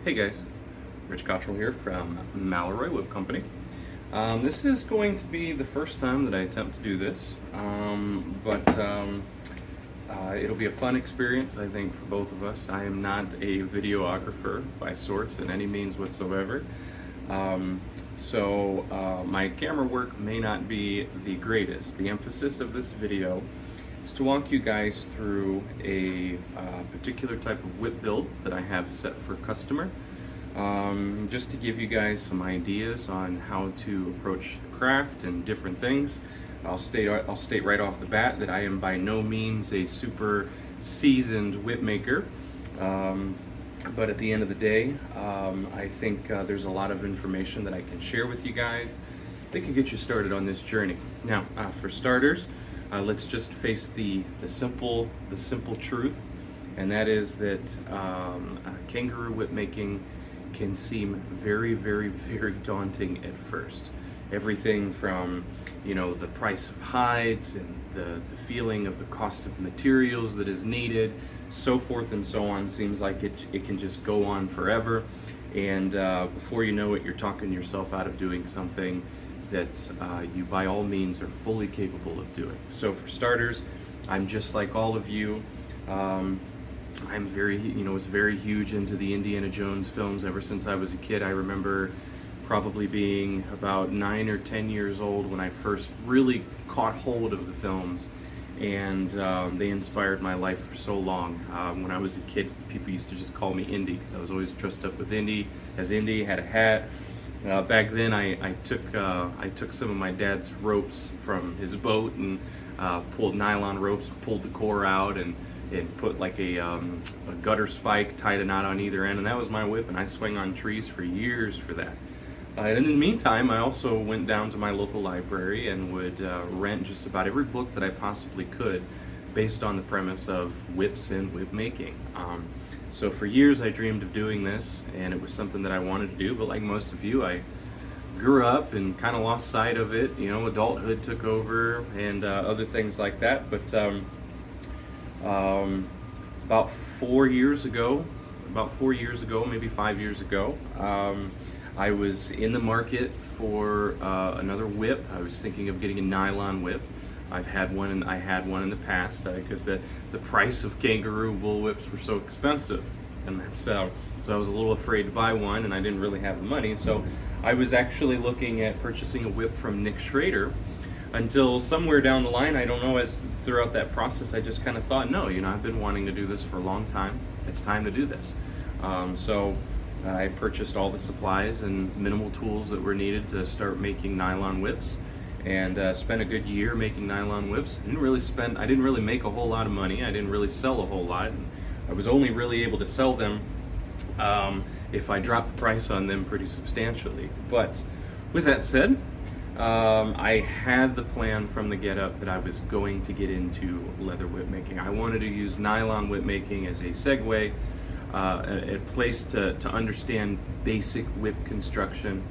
Hey guys, Rich Cottrell here from Maloroy Whip Company. This is going to be the first time that I attempt to do this, but it'll be a fun experience, I think, for both of us. I am not a videographer by sorts in any means whatsoever, so my camera work may not be the greatest. The emphasis of this video is to walk you guys through a particular type of whip build that I have set for a customer, just to give you guys some ideas on how to approach the craft and different things. I'll state right off the bat that I am by no means a super seasoned whip maker, but at the end of the day, I think there's a lot of information that I can share with you guys that can get you started on this journey. Now, for starters, let's just face the simple truth, and that is that kangaroo whip making can seem very, very, very daunting at first. Everything from, you know, the price of hides and the feeling of the cost of materials that is needed, so forth and so on, seems like it can just go on forever, and before you know it, you're talking yourself out of doing something that you by all means are fully capable of doing. So for starters, I'm just like all of you. I'm was very huge into the Indiana Jones films ever since I was a kid. I remember probably being about 9 or 10 years old when I first really caught hold of the films, and they inspired my life for so long. When I was a kid, people used to just call me Indy because I was always dressed up with Indy, had a hat. Back then, I took some of my dad's ropes from his boat and pulled nylon ropes, pulled the core out, and put like a gutter spike, tied a knot on either end, and that was my whip. And I swung on trees for years for that. And in the meantime, I also went down to my local library and would rent just about every book that I possibly could, based on the premise of whips and whip making. So for years I dreamed of doing this, and it was something that I wanted to do, but like most of you, I grew up and kind of lost sight of it. You know, adulthood took over and other things like that. But about 4 years ago, maybe 5 years ago, I was in the market for another whip. I was thinking of getting a nylon whip. I had one in the past because the price of kangaroo bullwhips were so expensive, and that's so I was a little afraid to buy one, and I didn't really have the money. So I was actually looking at purchasing a whip from Nick Schrader, until somewhere down the line, I don't know, as throughout that process, I just kind of thought, no, you know, I've been wanting to do this for a long time. It's time to do this. So I purchased all the supplies and minimal tools that were needed to start making nylon whips, and spent a good year making nylon whips. I didn't really make a whole lot of money. I didn't really sell a whole lot. I was only really able to sell them if I dropped the price on them pretty substantially. But with that said, I had the plan from the get-up that I was going to get into leather whip making. I wanted to use nylon whip making as a segue, a place to understand basic whip construction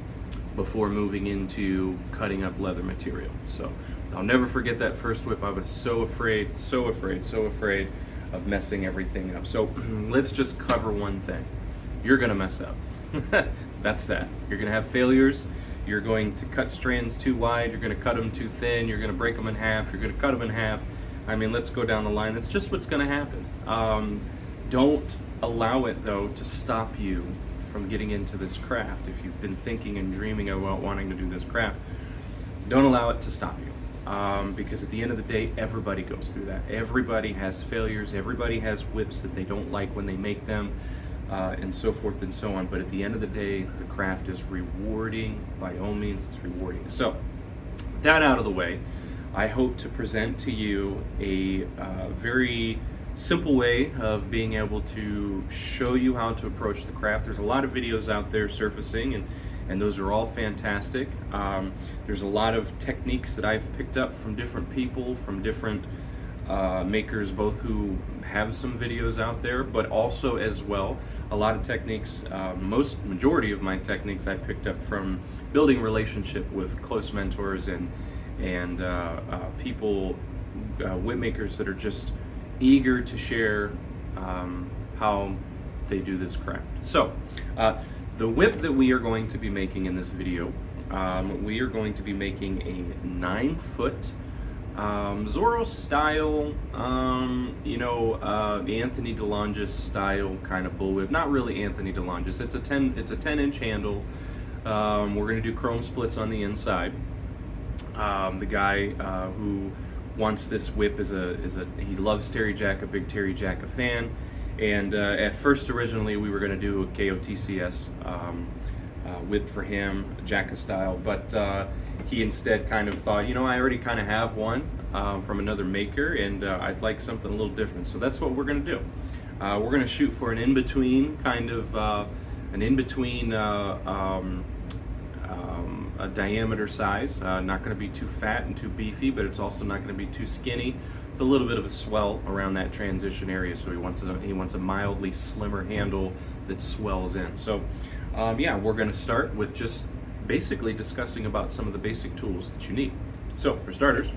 before moving into cutting up leather material. So I'll never forget that first whip. I was so afraid of messing everything up. So let's just cover one thing. You're gonna mess up. That's that. You're gonna have failures. You're going to cut strands too wide. You're gonna cut them too thin. You're gonna break them in half. You're gonna cut them in half. I mean, let's go down the line. That's just what's gonna happen. Don't allow it, though, to stop you from getting into this craft. If you've been thinking and dreaming about wanting to do this craft, don't allow it to stop you, because at the end of the day, everybody goes through that. Everybody has failures. Everybody has whips that they don't like when they make them, and so forth and so on. But at the end of the day, the craft is rewarding. By all means, it's rewarding. So with that out of the way, I hope to present to you a very simple way of being able to show you how to approach the craft. There's a lot of videos out there surfacing, and those are all fantastic. There's a lot of techniques that I've picked up from different people, from different makers, both who have some videos out there, but also as well a lot of techniques. Majority of my techniques I picked up from building relationship with close mentors and people, whip makers that are just eager to share how they do this craft. So the whip that we are going to be making in this video, we are going to be making a 9-foot Zorro style, Anthony DeLongis style kind of bullwhip. Not really Anthony DeLongis. It's a 10-inch handle. We're going to do chrome splits on the inside. The guy who wants this whip he loves Terry Jacka, big Terry Jacka fan. And at first, originally, we were going to do a KOTCS whip for him, Jacka style, but he instead kind of thought, I already kind of have one from another maker, and I'd like something a little different. So that's what we're going to do. We're going to shoot for an in-between kind of, a diameter size. Not going to be too fat and too beefy, but it's also not going to be too skinny. With a little bit of a swell around that transition area, so he wants a mildly slimmer handle that swells in. So we're going to start with just basically discussing about some of the basic tools that you need. So for starters,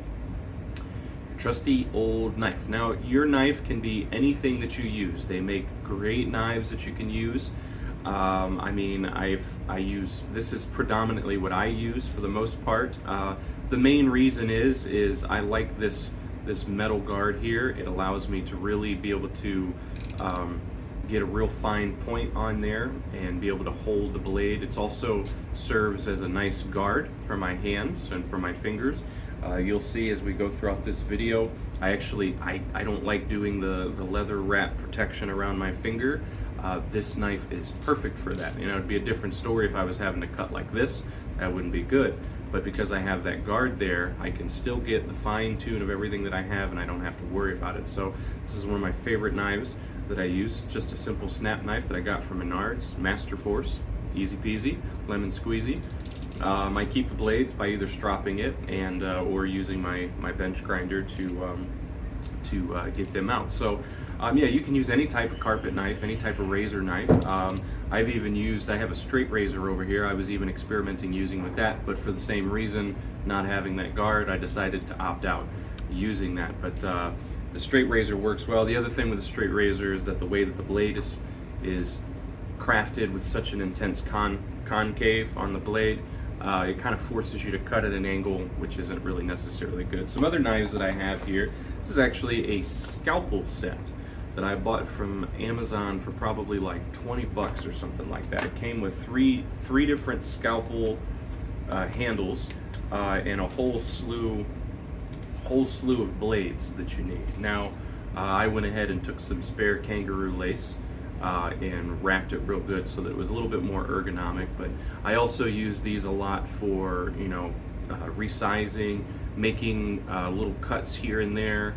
trusty old knife. Now your knife can be anything that you use. They make great knives that you can use. This is predominantly what I use for the most part. The main reason is I like this metal guard here. It allows me to really be able to get a real fine point on there and be able to hold the blade. It also serves as a nice guard for my hands and for my fingers. You'll see as we go throughout this video, I don't like doing the leather wrap protection around my finger. This knife is perfect for that. It'd be a different story if I was having to cut like this. That wouldn't be good. But because I have that guard there, I can still get the fine tune of everything that I have, and I don't have to worry about it. So this is one of my favorite knives that I use. Just a simple snap knife that I got from Menards, Master Force, easy peasy, lemon squeezy. I keep the blades by either stropping it and or using my bench grinder to get them out. So you can use any type of carpet knife, any type of razor knife. I have a straight razor over here. I was even experimenting using with that, but for the same reason, not having that guard, I decided to opt out using that. But the straight razor works well. The other thing with the straight razor is that the way that the blade is crafted with such an intense concave on the blade, it kind of forces you to cut at an angle, which isn't really necessarily good. Some other knives that I have here, this is actually a scalpel set that I bought from Amazon for probably like 20 bucks or something like that. It came with three different scalpel handles and a whole slew of blades that you need. Now I went ahead and took some spare kangaroo lace and wrapped it real good so that it was a little bit more ergonomic. But I also use these a lot for resizing, making little cuts here and there,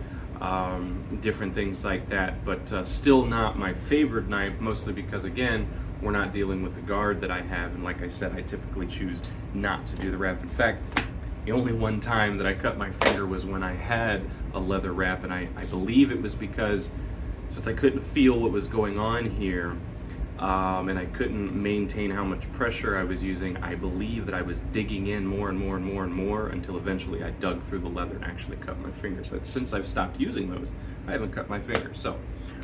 different things like that. But still not my favorite knife, mostly because again, we're not dealing with the guard that I have, and like I said, I typically choose not to do the wrap. In fact, the only one time that I cut my finger was when I had a leather wrap, and I believe it was because since I couldn't feel what was going on here, and I couldn't maintain how much pressure I was using, I believe that I was digging in more and more and more and more until eventually I dug through the leather and actually cut my finger. But since I've stopped using those, I haven't cut my finger. So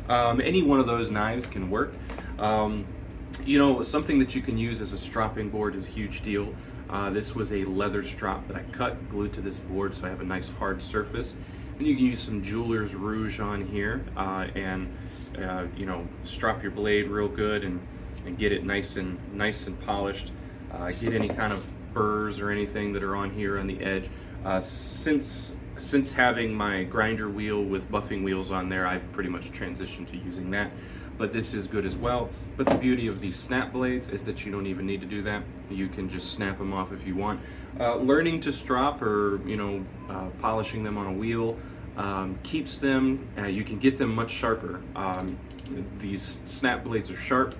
any one of those knives can work. Something that you can use as a stropping board is a huge deal. This was a leather strop that I cut, glued to this board, so I have a nice hard surface. And you can use some jeweler's rouge on here and strop your blade real good and get it nice and polished. Get any kind of burrs or anything that are on here on the edge. Since having my grinder wheel with buffing wheels on there, I've pretty much transitioned to using that. But this is good as well. But the beauty of these snap blades is that you don't even need to do that. You can just snap them off if you want. Learning to strop or polishing them on a wheel keeps them, you can get them much sharper. These snap blades are sharp,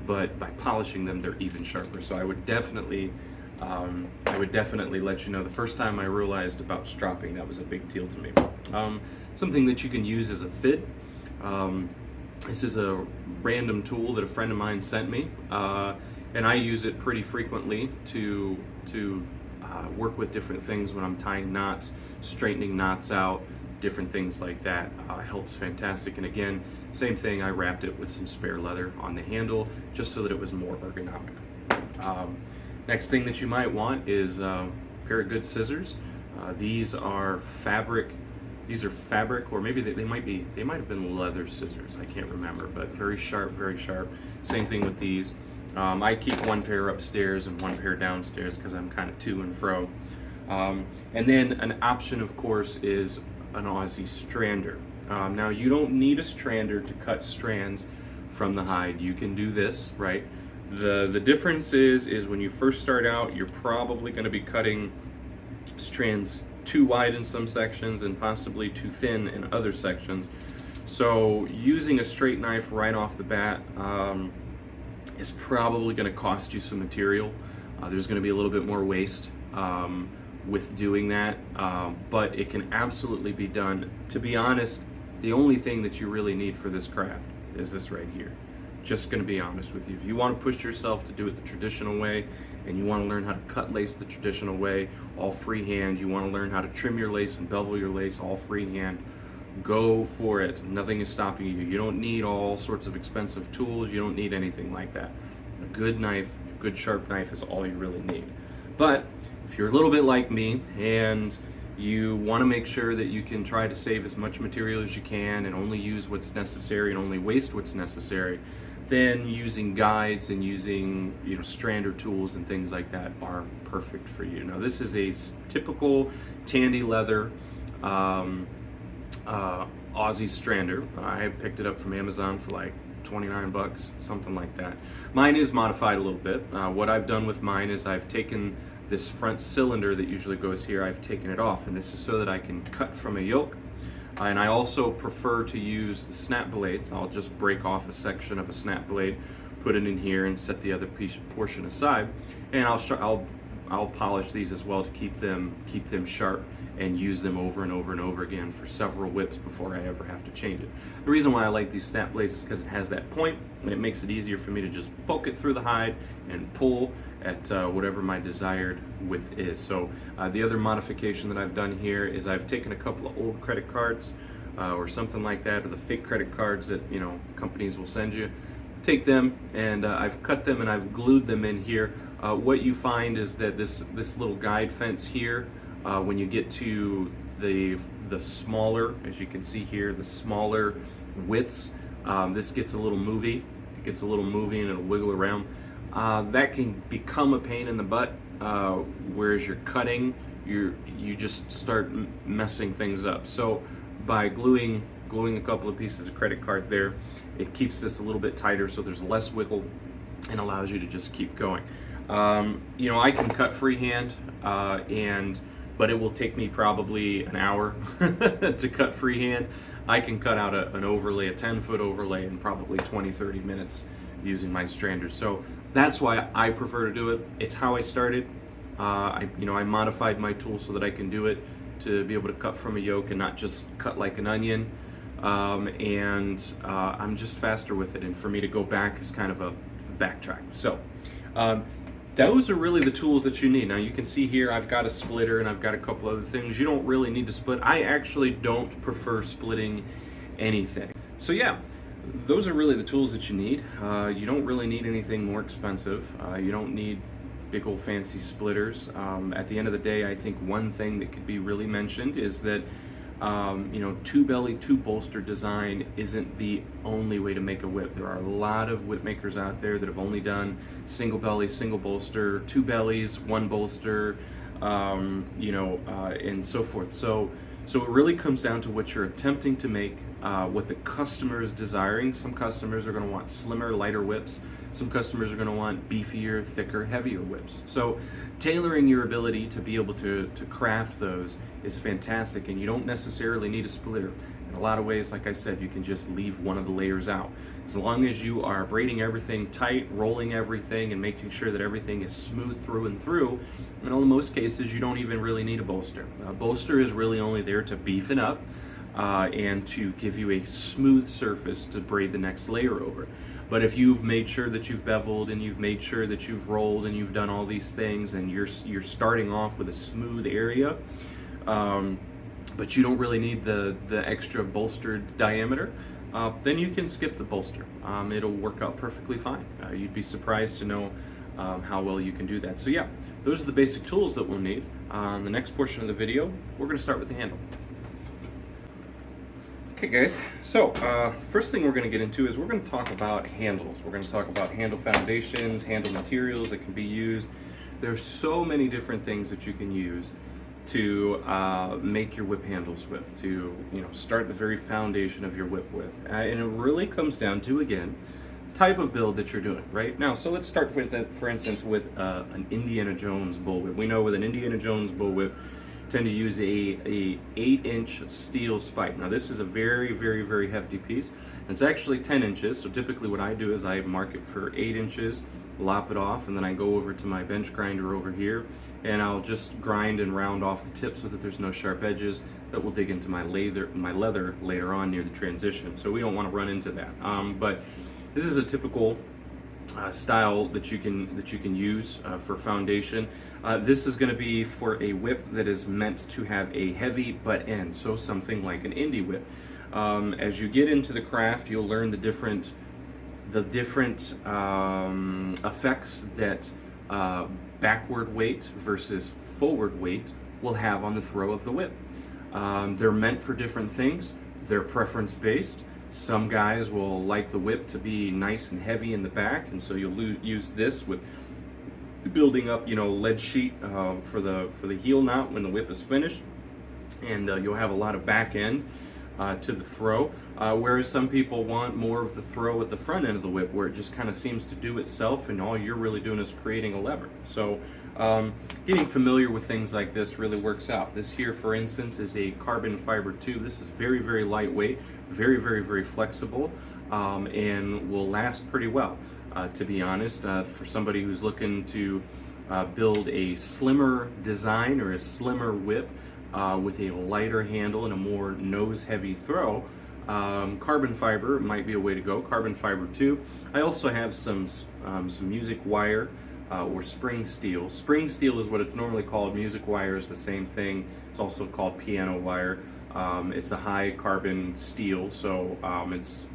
but by polishing them, they're even sharper. So I would definitely let you know, the first time I realized about stropping, that was a big deal to me. Something that you can use as a fid. This is a random tool that a friend of mine sent me, and I use it pretty frequently to work with different things when I'm tying knots, straightening knots out, different things like that. Helps fantastic. And again, Same thing, I wrapped it with some spare leather on the handle just so that it was more ergonomic. Next thing that you might want is a pair of good scissors. These are fabric. These are fabric, or maybe they might have been leather scissors. I can't remember, but very sharp, very sharp. Same thing with these. I keep one pair upstairs and one pair downstairs because I'm kind of to and fro. And then an option, of course, is an Aussie strander. Now you don't need a strander to cut strands from the hide. You can do this, right? The difference is when you first start out, you're probably going to be cutting strands too wide in some sections and possibly too thin in other sections. So using a straight knife right off the bat is probably going to cost you some material. There's going to be a little bit more waste with doing that, but it can absolutely be done. To be honest, the only thing that you really need for this craft is this right here. Just going to be honest with you. If you want to push yourself to do it the traditional way, and you want to learn how to cut lace the traditional way, all freehand, you want to learn how to trim your lace and bevel your lace all freehand, go for it. Nothing is stopping you. You don't need all sorts of expensive tools. You don't need anything like that. A good knife, a good sharp knife is all you really need. But if you're a little bit like me and you want to make sure that you can try to save as much material as you can and only use what's necessary and only waste what's necessary, then using guides and using strander tools and things like that are perfect for you. Now this is a typical Tandy leather Aussie strander. I picked it up from Amazon for like 29 bucks, something like that. Mine is modified a little bit. What I've done with mine is I've taken this front cylinder that usually goes here, I've taken it off, and this is so that I can cut from a yoke. And I also prefer to use the snap blades. I'll just break off a section of a snap blade, put it in here, and set the other portion aside. And I'll polish these as well to keep them sharp and use them over and over and over again for several whips before I ever have to change it. The reason why I like these snap blades is because it has that point, and it makes it easier for me to just poke it through the hide and pull at whatever my desired width is. So the other modification that I've done here is I've taken a couple of old credit cards or something like that, or the fake credit cards that companies will send you. Take them and I've cut them and I've glued them in here. What you find is that this little guide fence here, when you get to the smaller, as you can see here, the smaller widths, this gets a little movie. It gets a little movie and it'll wiggle around. That can become a pain in the butt, whereas you're cutting, you just start messing things up. So by gluing a couple of pieces of credit card there, it keeps this a little bit tighter so there's less wiggle and allows you to just keep going. I can cut freehand, but it will take me probably an hour to cut freehand. I can cut out an overlay, a 10-foot overlay, in probably 20-30 minutes using my stranders. So that's why I prefer to do it. It's how I started. I modified my tool so that I can do it to be able to cut from a yoke and not just cut like an onion. I'm just faster with it, and for me to go back is kind of a backtrack. So those are really the tools that you need. Now you can see here I've got a splitter and I've got a couple other things. You don't really need to split. I actually don't prefer splitting anything. So yeah, those are really the tools that you need. You don't really need anything more expensive. You don't need big old fancy splitters. At the end of the day, I think one thing that could be really mentioned is that two belly, two bolster design isn't the only way to make a whip. There are a lot of whip makers out there that have only done single belly, single bolster, two bellies, one bolster, and so forth. So it really comes down to what you're attempting to make, what the customer is desiring. Some customers are going to want slimmer, lighter whips. Some customers are going to want beefier, thicker, heavier whips. So tailoring your ability to be able to craft those is fantastic, and you don't necessarily need a splitter. In a lot of ways, like I said, you can just leave one of the layers out. As long as you are braiding everything tight, rolling everything, and making sure that everything is smooth through and through, in most cases, you don't even really need a bolster. A bolster is really only there to beef it up and to give you a smooth surface to braid the next layer over. But if you've made sure that you've beveled and you've made sure that you've rolled and you've done all these things and you're starting off with a smooth area, but you don't really need the extra bolstered diameter, then you can skip the bolster. It'll work out perfectly fine. You'd be surprised to know how well you can do that. So yeah, those are the basic tools that we'll need. On the next portion of the video, we're going to start with the handle. Okay guys, so first thing we're going to get into is we're going to talk about handles. We're going to talk about handle foundations, handle materials that can be used. There's so many different things that you can use to make your whip handles with, to start the very foundation of your whip with. And it really comes down to, again, the type of build that you're doing, right? Now, so let's start with, for instance, with an Indiana Jones bullwhip. We know with an Indiana Jones bullwhip, tend to use a 8-inch steel spike. Now this is a very, very, very hefty piece. It's actually 10 inches, so typically what I do is I mark it for 8 inches, lop it off, and then I go over to my bench grinder over here, and I'll just grind and round off the tip so that there's no sharp edges that will dig into my leather later on near the transition. So we don't want to run into that. But this is a typical style that you can use for foundation. This is going to be for a whip that is meant to have a heavy butt end, so something like an indie whip. As you get into the craft, you'll learn the different effects that backward weight versus forward weight will have on the throw of the whip. They're meant for different things. They're preference based. Some guys will like the whip to be nice and heavy in the back, and so you'll use this with building up, lead sheet for the heel knot when the whip is finished, and you'll have a lot of back end to the throw. Whereas some people want more of the throw at the front end of the whip, where it just kind of seems to do itself, and all you're really doing is creating a lever. So getting familiar with things like this really works out. This here, for instance, is a carbon fiber tube. This is very, very lightweight, very, very, very flexible, and will last pretty well, to be honest. For somebody who's looking to build a slimmer design or a slimmer whip with a lighter handle and a more nose-heavy throw, carbon fiber might be a way to go. Carbon fiber tube. I also have some music wire or spring steel. Spring steel is what it's normally called. Music wire is the same thing. It's also called piano wire. It's a high carbon steel, so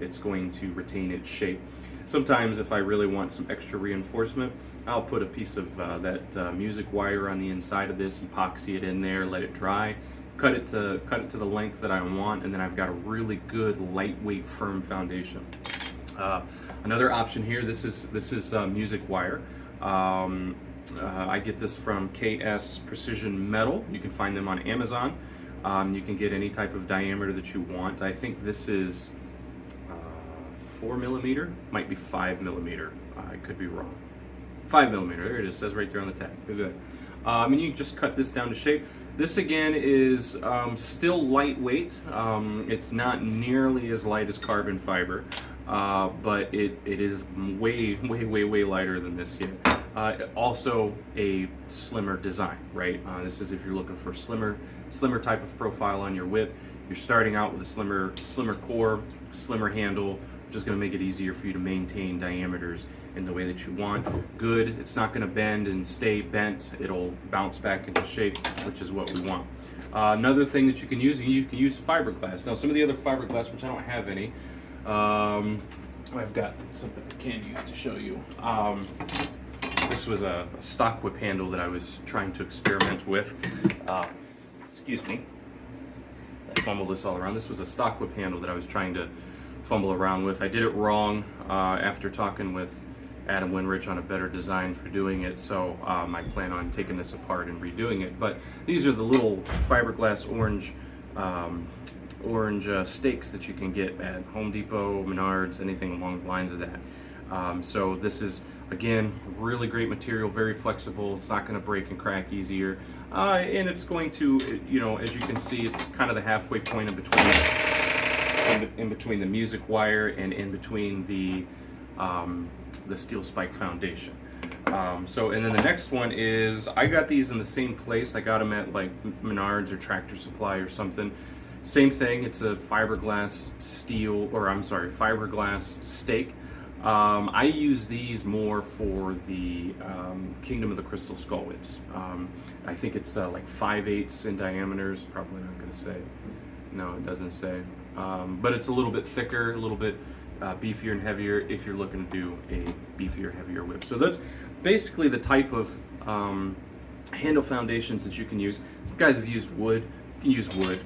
it's going to retain its shape. Sometimes if I really want some extra reinforcement, I'll put a piece of that music wire on the inside of this, epoxy it in there, let it dry, cut it to the length that I want, and then I've got a really good lightweight firm foundation. Another option here, this is music wire. I get this from KS Precision Metal. You can find them on Amazon. You can get any type of diameter that you want. I think this is 4 millimeter, might be 5 millimeter. I could be wrong. 5 millimeter, there it is, says right there on the tag. Good. And you just cut this down to shape. This again is still lightweight. It's not nearly as light as carbon fiber, but it is way lighter than this here. Also a slimmer design, right? This is if you're looking for a slimmer type of profile on your whip. You're starting out with a slimmer core, slimmer handle, which is going to make it easier for you to maintain diameters in the way that you want. Good, it's not going to bend and stay bent. It'll bounce back into shape, which is what we want. Another thing that you can use fiberglass. Now some of the other fiberglass, which I don't have any, I've got something I can use to show you. This was a stock whip handle that I was trying to experiment with. Excuse me. I fumbled this all around. This was a stock whip handle that I was trying to fumble around with. I did it wrong after talking with Adam Winrich on a better design for doing it, so I plan on taking this apart and redoing it. But these are the little fiberglass orange stakes that you can get at Home Depot, Menards, anything along the lines of that. So this is, again, really great material, very flexible. It's not going to break and crack easier, and it's going to, as you can see, it's kind of the halfway point in between the music wire and in between the steel spike foundation. And then the next one is, I got these in the same place. I got them at like Menards or Tractor Supply or something. Same thing, it's a fiberglass fiberglass stake. I use these more for the Kingdom of the Crystal Skull whips. I think it's like 5/8 in diameters. Probably not going to say. No, it doesn't say. but it's a little bit thicker, a little bit beefier and heavier if you're looking to do a beefier, heavier whip. So that's basically the type of handle foundations that you can use. Some guys have used wood. You can use wood.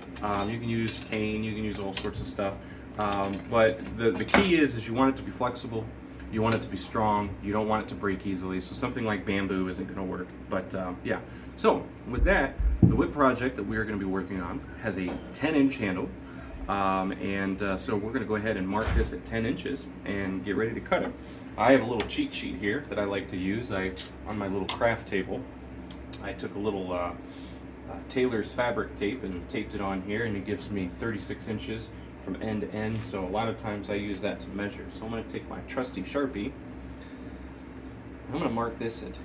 You can use cane. You can use all sorts of stuff. But the key is you want it to be flexible. You want it to be strong. You don't want it to break easily. So something like bamboo isn't going to work. But yeah. So with that, the whip project that we are going to be working on has a 10-inch handle. So we're going to go ahead and mark this at 10 inches and get ready to cut it. I have a little cheat sheet here that I like to use. On my little craft table, I took a little Taylor's fabric tape and taped it on here, and it gives me 36 inches from end to end. So a lot of times I use that to measure. So I'm going to take my trusty Sharpie. I'm going to mark this at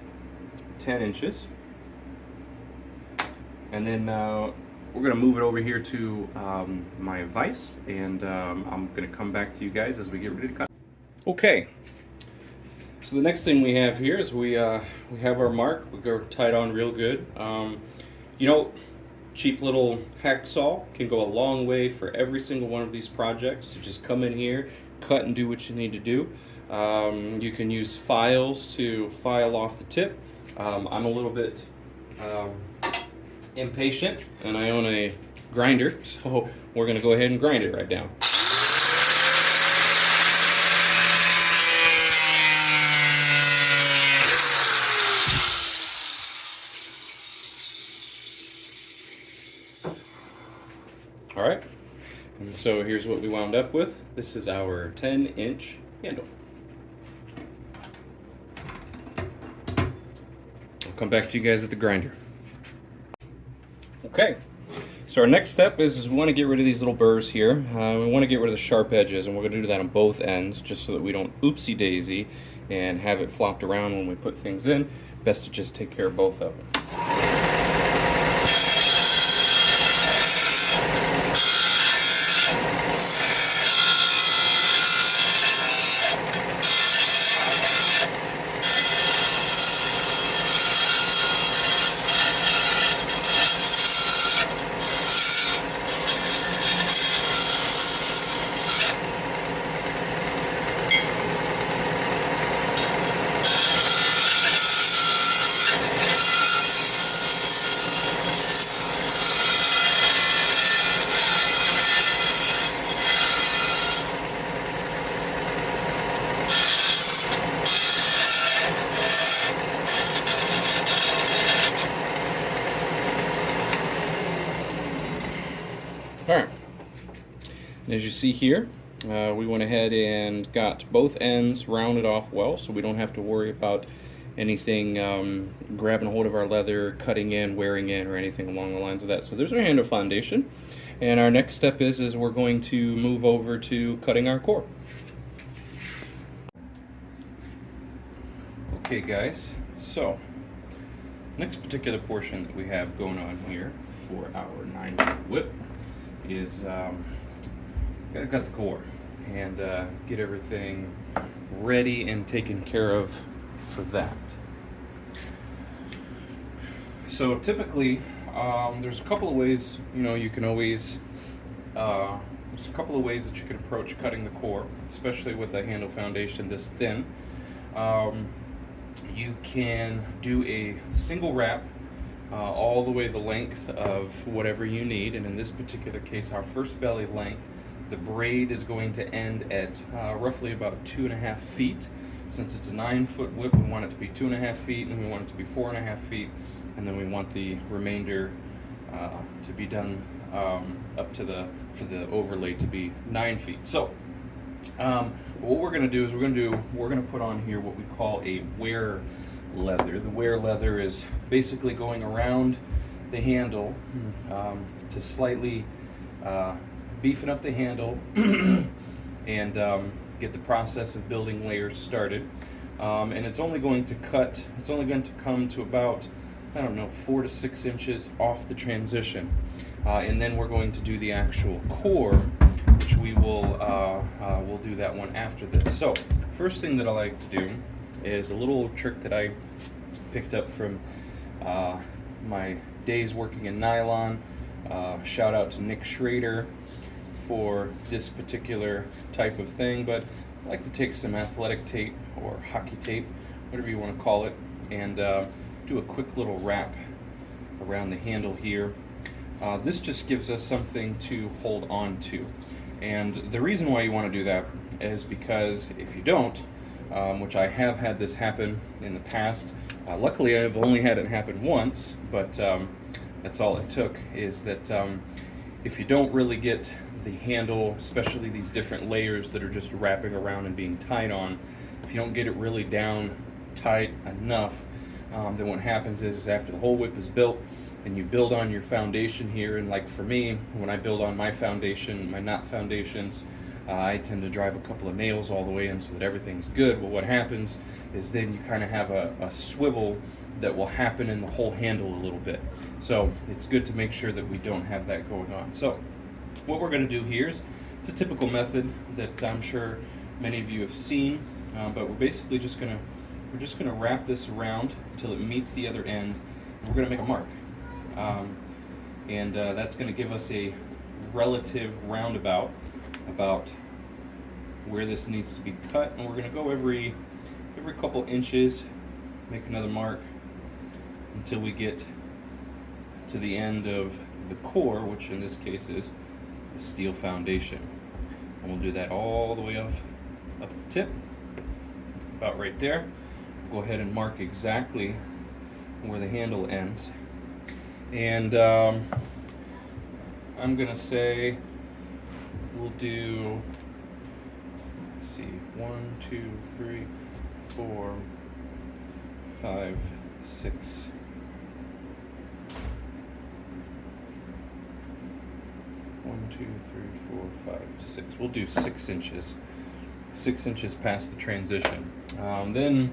10 inches. And then we're going to move it over here to my vise, and I'm going to come back to you guys as we get ready to cut. Okay, so the next thing we have here is we have our mark. We go tied on real good. You know, cheap little hacksaw can go a long way for every single one of these projects. So just come in here, cut and do what you need to do. You can use files to file off the tip. I'm a little bit impatient, and I own a grinder, so we're going to go ahead and grind it right now. All right, and so here's what we wound up with. This is our 10-inch handle. I'll come back to you guys at the grinder. Okay, so our next step is we want to get rid of these little burrs here. We want to get rid of the sharp edges, and we're going to do that on both ends just so that we don't oopsie daisy and have it flopped around when we put things in. Best to just take care of both of them. Alright, and as you see here, we went ahead and got both ends rounded off well, so we don't have to worry about anything grabbing a hold of our leather, cutting in, wearing in, or anything along the lines of that. So there's our handle foundation, and our next step is we're going to move over to cutting our core. Okay guys, so next particular portion that we have going on here for our 9-foot whip is gotta cut the core and get everything ready and taken care of for that. So typically there's a couple of ways, you can always there's a couple of ways that you can approach cutting the core, especially with a handle foundation this thin. You can do a single wrap all the way the length of whatever you need, and in this particular case, our first belly length, the braid is going to end at roughly about 2.5 feet. Since it's a 9-foot whip, we want it to be 2.5 feet, and we want it to be 4.5 feet, and then we want the remainder to be done up to for the overlay to be 9 feet. So what we're going to do is we're going to put on here what we call a wear leather. The wear leather is basically going around the handle to slightly beefing up the handle and get the process of building layers started. And it's only going to come to about, 4 to 6 inches off the transition. And then we're going to do the actual core, which we'll do that one after this. So first thing that I like to do is a little trick that I picked up from my days working in nylon. Shout out to Nick Schrader for this particular type of thing, but I like to take some athletic tape or hockey tape, whatever you want to call it, and do a quick little wrap around the handle here. This just gives us something to hold on to. And the reason why you want to do that is because if you don't, which I have had this happen in the past, luckily I've only had it happen once, but that's all it took, is that if you don't really get the handle, especially these different layers that are just wrapping around and being tied on, if you don't get it really down tight enough, then what happens is after the whole whip is built and you build on your foundation here, and like for me, when I build on my foundation, my knot foundations, I tend to drive a couple of nails all the way in so that everything's good. Well, what happens is then you kind of have a swivel that will happen in the whole handle a little bit. So it's good to make sure that we don't have that going on. So what we're going to do here is, it's a typical method that I'm sure many of you have seen, but we're basically just going to wrap this around until it meets the other end, and we're going to make a mark. That's going to give us a relative roundabout about where this needs to be cut, and we're going to go every couple inches, make another mark until we get to the end of the core, which in this case is the steel foundation. And we'll do that all the way up the tip, about right there. Go ahead and mark exactly where the handle ends. And I'm gonna say we'll do, let's see, 1, 2, 3, 4, 5, 6. 1, 2, 3, 4, 5, 6. We'll do 6 inches. 6 inches past the transition. Then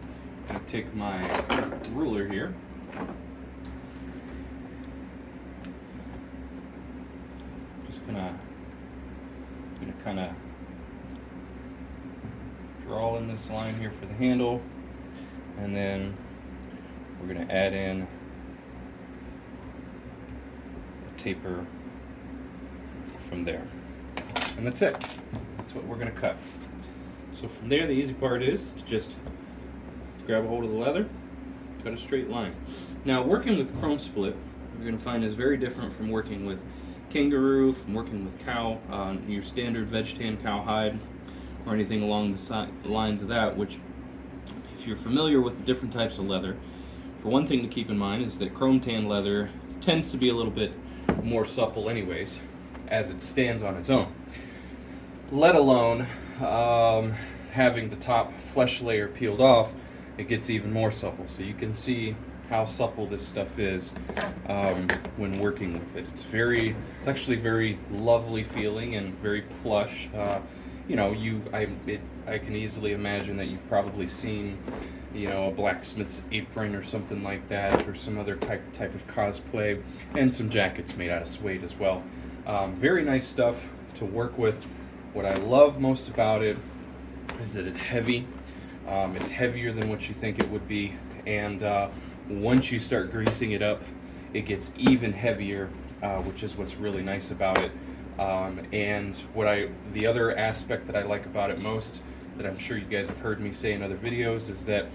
I'm gonna take my ruler here. Just gonna kind of draw in this line here for the handle, and then we're gonna add in a taper from there, and that's it. That's what we're gonna cut. So from there, the easy part is to just grab a hold of the leather, cut a straight line. Now, working with chrome split, you're gonna find is very different from working with kangaroo, from working with cow, your standard veg tan cowhide, or anything along the lines of that, which, if you're familiar with the different types of leather, for one thing to keep in mind is that chrome tan leather tends to be a little bit more supple anyways, as it stands on its own, let alone having the top flesh layer peeled off, it gets even more supple. So you can see how supple this stuff is when working with it. It's actually very lovely feeling and very plush. You know, I can easily imagine that you've probably seen, you know, a blacksmith's apron or something like that, or some other type of cosplay, and some jackets made out of suede as well. Very nice stuff to work with. What I love most about it is that it's heavy. It's heavier than what you think it would be, and once you start greasing it up, it gets even heavier, which is what's really nice about it. And the other aspect that I like about it most, that I'm sure you guys have heard me say in other videos, is that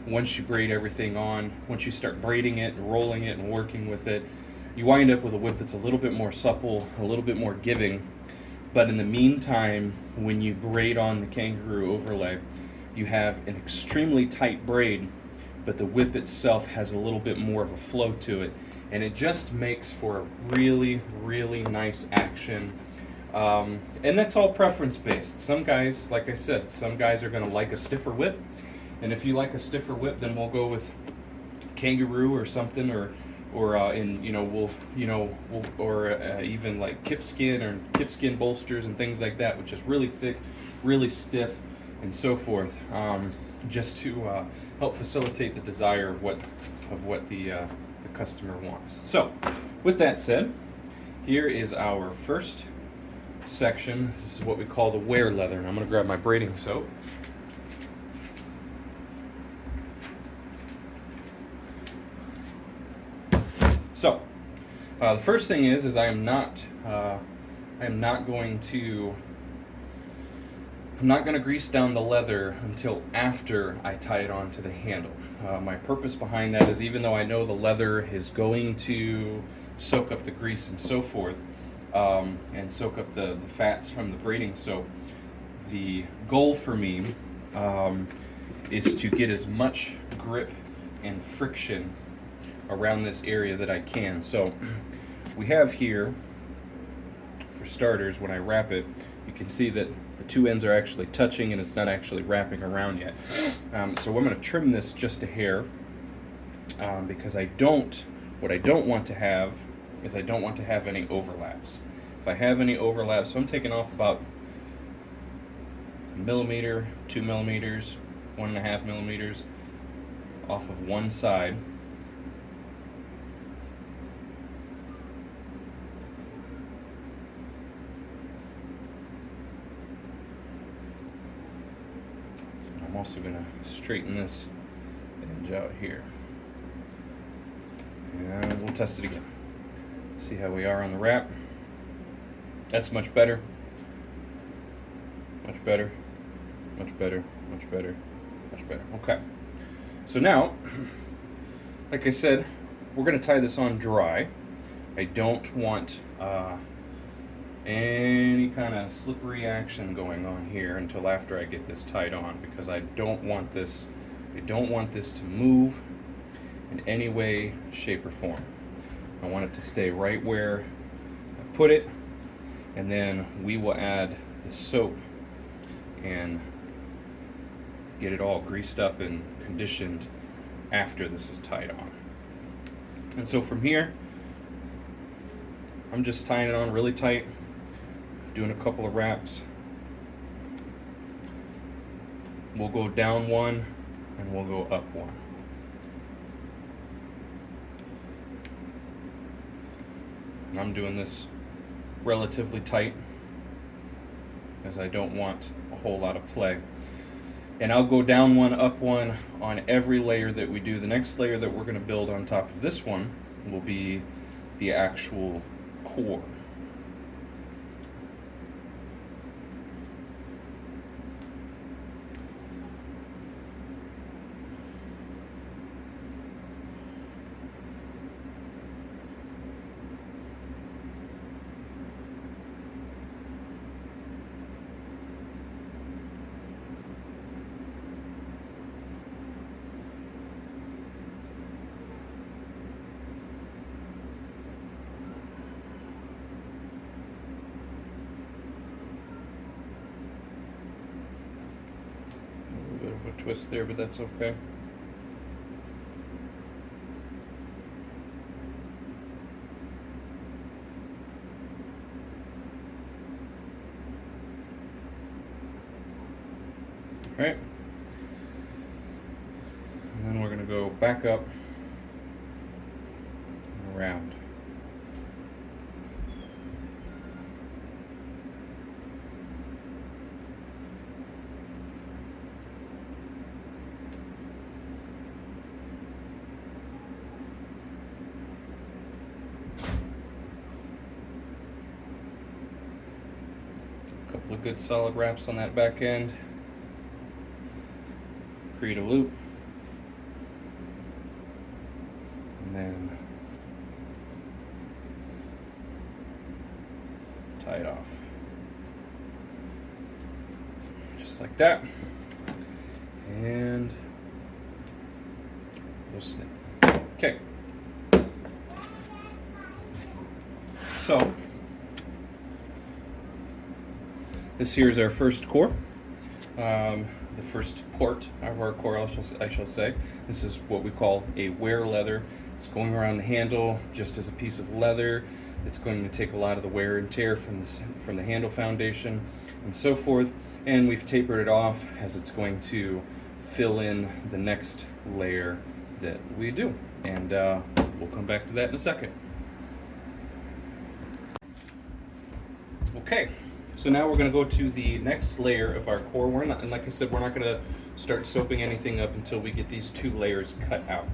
once you braid everything on, once you start braiding it and rolling it and working with it, you wind up with a whip that's a little bit more supple, a little bit more giving. But in the meantime, when you braid on the kangaroo overlay, you have an extremely tight braid, but the whip itself has a little bit more of a flow to it, and it just makes for a really, really nice action. And that's all preference based. Some guys, like I said, some guys are going to like a stiffer whip, and if you like a stiffer whip, then we'll go with kangaroo or something, or even like kipskin bolsters and things like that, which is really thick, really stiff, and so forth, just to help facilitate the desire of what the customer wants. So, with that said, here is our first section. This is what we call the wear leather, and I'm going to grab my braiding soap. So, the first thing is I am not I'm not going to I'm not going to grease down the leather until after I tie it onto the handle. My purpose behind that is, even though I know the leather is going to soak up the grease and so forth, and soak up the fats from the braiding soap, the goal for me is to get as much grip and friction around this area that I can. So we have here, for starters, when I wrap it, you can see that the two ends are actually touching and it's not actually wrapping around yet. So I'm going to trim this just a hair, because what I don't want to have is I don't want to have any overlaps. If I have any overlaps, so I'm taking off about a millimeter, 2 millimeters, 1.5 millimeters off of one side. I'm also going to straighten this edge out here. And we'll test it again. See how we are on the wrap. That's much better. Much better. Much better. Much better. Much better. Okay. So now, like I said, we're going to tie this on dry. I don't want any kind of slippery action going on here until after I get this tied on, because I don't want this to move in any way, shape, or form. I want it to stay right where I put it, and then we will add the soap and get it all greased up and conditioned after this is tied on. And so from here, I'm just tying it on really tight, doing a couple of wraps. We'll go down one and we'll go up one. And I'm doing this relatively tight, as I don't want a whole lot of play. And I'll go down one, up one on every layer that we do. The next layer that we're going to build on top of this one will be the actual core. A twist there, but that's okay. All right, and then we're going to go back up and around. Couple of good solid wraps on that back end. Create a loop, and then tie it off, just like that, and we'll snip. Okay, so this here is our first core. The first port of our core, I shall say. This is what we call a wear leather. It's going around the handle just as a piece of leather. It's going to take a lot of the wear and tear from the handle foundation and so forth. And we've tapered it off as it's going to fill in the next layer that we do. And we'll come back to that in a second. Okay. So now we're going to go to the next layer of our core. We're not, and like I said, we're not going to start soaping anything up until we get these two layers cut out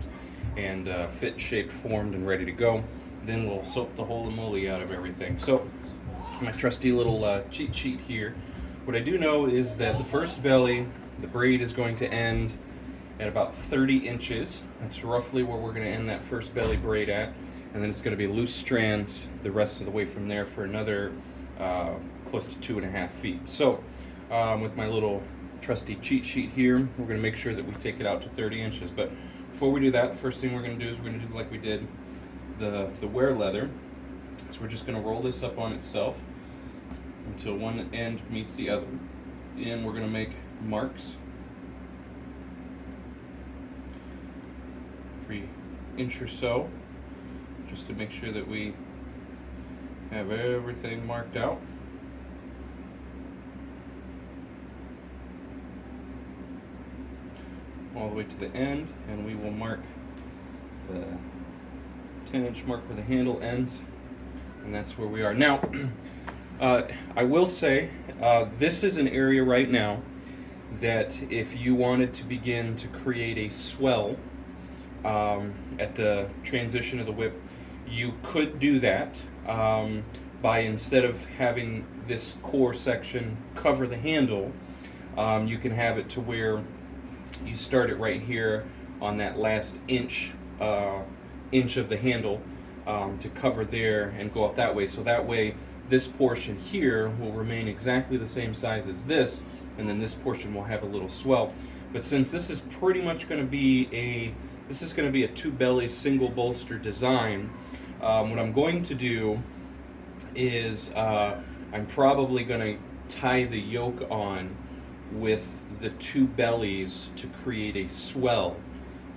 and fit, shaped, formed, and ready to go. Then we'll soap the holy moly out of everything. So my trusty little cheat sheet here. What I do know is that the first belly, the braid is going to end at about 30 inches. That's roughly where we're going to end that first belly braid at. And then it's going to be loose strands the rest of the way from there for another close to 2.5 feet. So with my little trusty cheat sheet here, we're going to make sure that we take it out to 30 inches. But before we do that, first thing we're going to do is we're going to do like we did the wear leather. So we're just going to roll this up on itself until one end meets the other. And we're going to make marks every inch or so, just to make sure that we have everything marked out. All the way to the end, and we will mark the 10-inch mark where the handle ends, and that's where we are. Now, I will say, this is an area right now that if you wanted to begin to create a swell at the transition of the whip, you could do that by, instead of having this core section cover the handle, you can have it to where you start it right here on that last inch of the handle to cover there and go up that way. So that way this portion here will remain exactly the same size as this, and then this portion will have a little swell. But since this is pretty much going to be a two belly single bolster design, what I'm going to do is I'm probably going to tie the yoke on with the two bellies to create a swell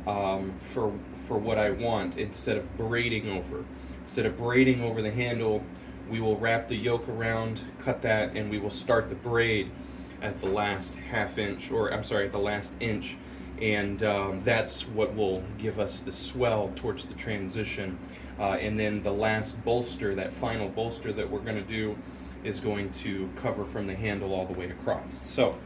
for what I want, instead of braiding over. Instead of braiding over the handle, we will wrap the yoke around, cut that, and we will start the braid at the last half inch, or I'm sorry, at the last inch, and that's what will give us the swell towards the transition. And then the last bolster, that final bolster that we're going to do, is going to cover from the handle all the way across. So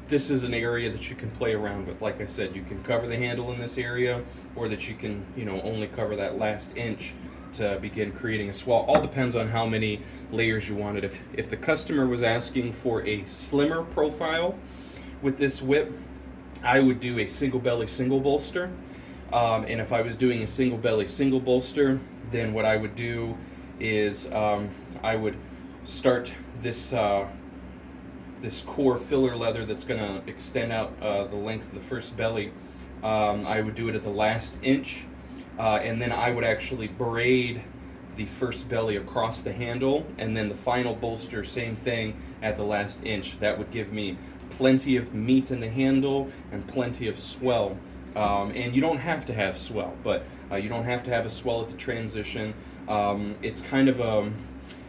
this is an area that you can play around with. Like I said, you can cover the handle in this area, or that you can, only cover that last inch to begin creating a swell. All depends on how many layers you wanted. If the customer was asking for a slimmer profile with this whip, I would do a single belly single bolster. And if I was doing a single belly single bolster, then what I would do is I would start this this core filler leather that's going to extend out the length of the first belly. I would do it at the last inch, and then I would actually braid the first belly across the handle, and then the final bolster, same thing, at the last inch. That would give me plenty of meat in the handle and plenty of swell. And you don't have to have swell, but you don't have to have a swell at the transition. It's kind of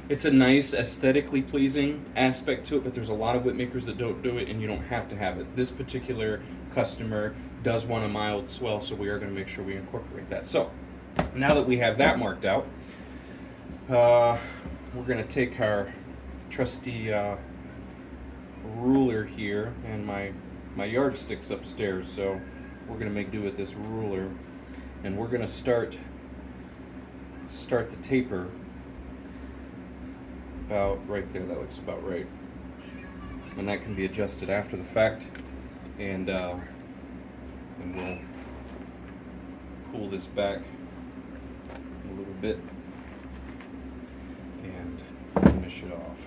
it's a nice aesthetically pleasing aspect to it, but there's a lot of whip makers that don't do it, and you don't have to have it. This particular customer does want a mild swell, so we are going to make sure we incorporate that. So now that we have that marked out, we're going to take our trusty ruler here, and my yardsticks upstairs, so we're going to make do with this ruler, and we're going to start the taper about right there. That looks about right, and that can be adjusted after the fact, and we'll pull this back a little bit and finish it off.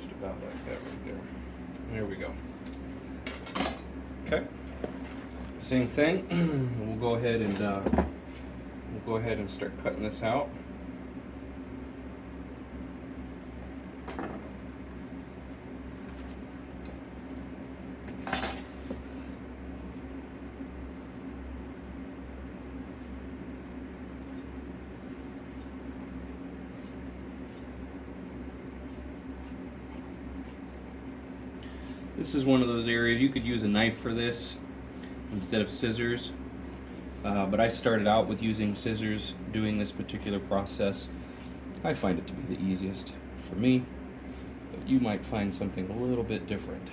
Just about like that right there. There we go. Okay. Same thing. We'll go ahead and start cutting this out. This is one of those areas you could use a knife for this instead of scissors, but I started out with using scissors doing this particular process. I find it to be the easiest for me, but you might find something a little bit different.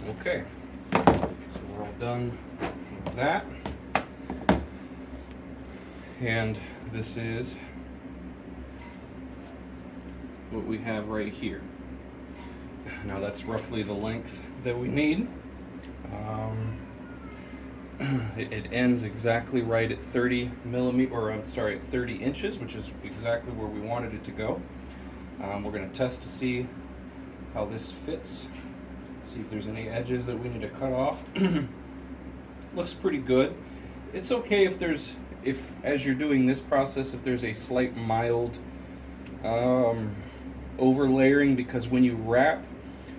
Okay, so we're all done with that. And this is what we have right here. Now that's roughly the length that we need. It ends exactly right at 30 millimeter, or I'm sorry, at 30 inches, which is exactly where we wanted it to go. We're going to test to see how this fits. See if there's any edges that we need to cut off. Looks pretty good. It's okay if there's, as you're doing this process, if there's a slight mild overlayering, because when you wrap,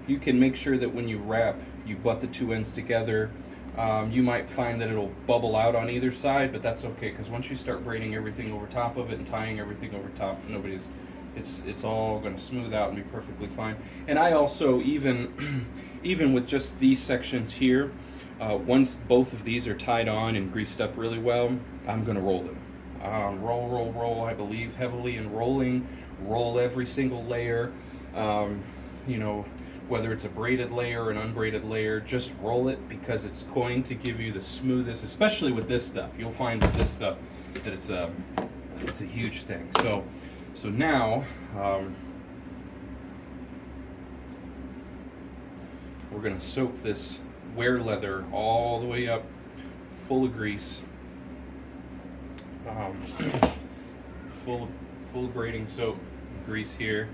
you can make sure that when you wrap, you butt the two ends together. You might find that it'll bubble out on either side, but that's okay, because once you start braiding everything over top of it and tying everything over top, it's all going to smooth out and be perfectly fine. And I also, even with just these sections here, once both of these are tied on and greased up really well, I'm going to roll them. Roll, I believe heavily in rolling. Roll every single layer. You know, whether it's a braided layer or an unbraided layer, just roll it, because it's going to give you the smoothest, especially with this stuff. You'll find with this stuff that it's a huge thing. So now, we're going to soak this wear leather all the way up, full of grease, full braiding soap, grease here.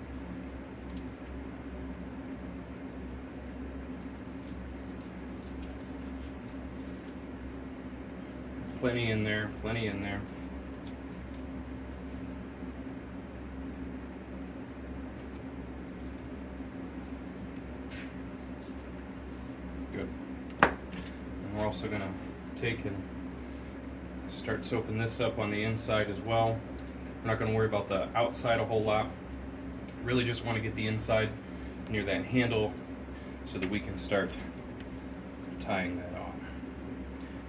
Plenty in there, plenty in there. Good. And we're also going to take and start soaping this up on the inside as well. We're not going to worry about the outside a whole lot. Really just want to get the inside near that handle so that we can start tying that on.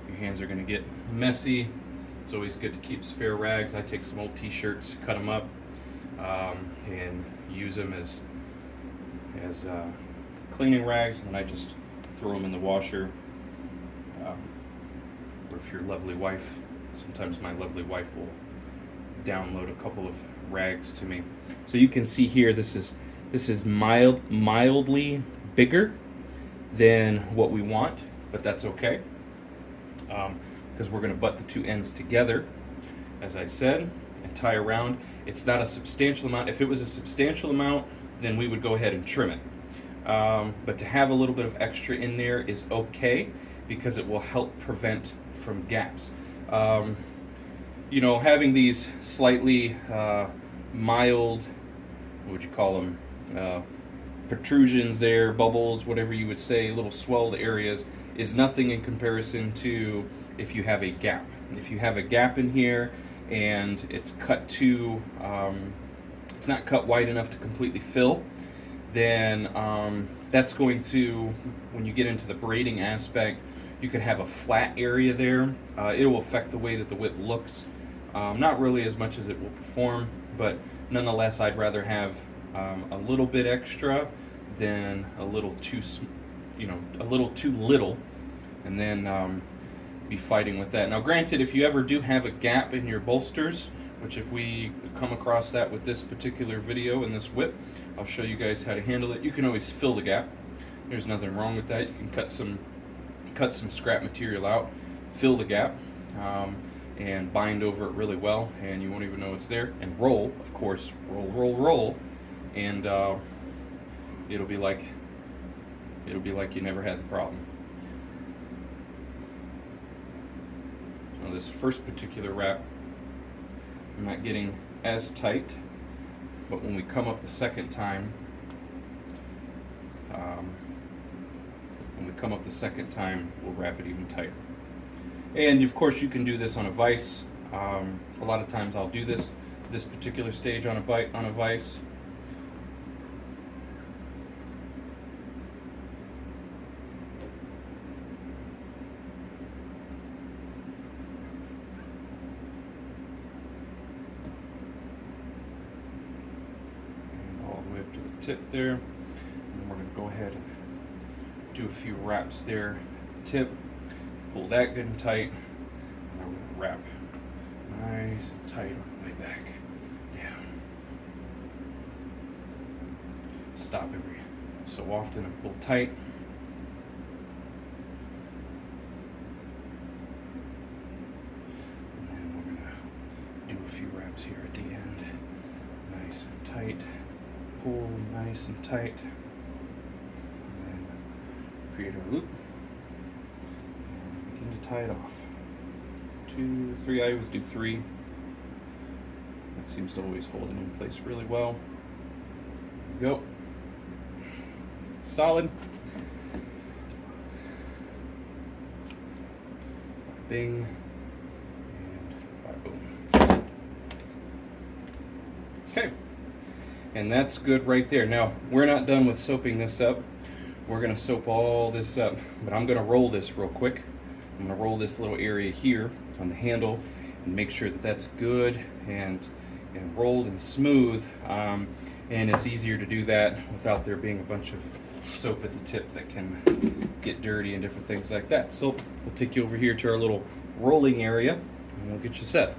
Your hands are going to get messy. It's always good to keep spare rags. I take some old t-shirts, cut them up, and use them as cleaning rags, and I just throw them in the washer. Or if your lovely wife, sometimes my lovely wife will download a couple of rags to me. So you can see here, this is mildly bigger than what we want, but that's okay, because we're going to butt the two ends together, as I said, and tie around. It's not a substantial amount. If it was a substantial amount, then we would go ahead and trim it. But to have a little bit of extra in there is okay, because it will help prevent from gaps. You know, having these slightly mild, what would you call them, protrusions there, bubbles, whatever you would say, little swelled areas, is nothing in comparison to if you have a gap. If you have a gap in here and it's cut too, it's not cut wide enough to completely fill, then that's going to, when you get into the braiding aspect, you could have a flat area there. It will affect the way that the whip looks. Not really as much as it will perform, but nonetheless, I'd rather have a little bit extra than a little too, a little too little, and then be fighting with that. Now, granted, if you ever do have a gap in your bolsters, which if we come across that with this particular video and this whip, I'll show you guys how to handle it. You can always fill the gap. There's nothing wrong with that. You can cut some scrap material out, fill the gap, and bind over it really well, and you won't even know it's there. And roll, of course, roll, and it'll be like you never had the problem. Now, this first particular wrap, I'm not getting as tight, but when we come up the second time, we'll wrap it even tighter. And of course, you can do this on a vise. A lot of times I'll do this particular stage on a vise. And all the way up to the tip there. And we're going to go ahead and do a few wraps there. Tip, pull that good and tight, and I'm gonna wrap nice and tight on the way back down. Stop every so often and pull tight. And then we're gonna do a few wraps here at the end. Nice and tight. Pull nice and tight. And then create our loop. And begin to tie it off. 2, 3, I always do 3. That seems to always hold it in place really well. There we go. Solid. Bing. And boom. Okay. And that's good right there. Now, we're not done with soaping this up. We're going to soap all this up, but I'm going to roll this real quick. I'm going to roll this little area here on the handle and make sure that that's good and rolled and smooth. And it's easier to do that without there being a bunch of soap at the tip that can get dirty and different things like that. So we'll take you over here to our little rolling area and we'll get you set.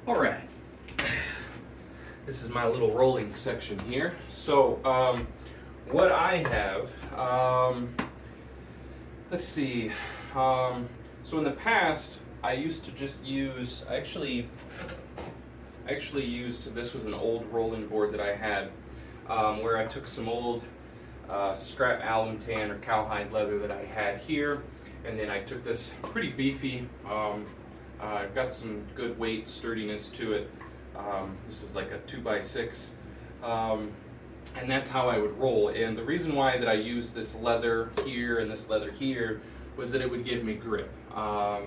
All right, this is my little rolling section here. So what I have, let's see. So in the past, I used to just use, I actually used, this was an old rolling board that I had, where I took some old scrap alum tan or cowhide leather that I had here, and then I took this pretty beefy, got some good weight, sturdiness to it. This is like a 2x6, and that's how I would roll. And the reason why that I used this leather here and this leather here was that it would give me grip.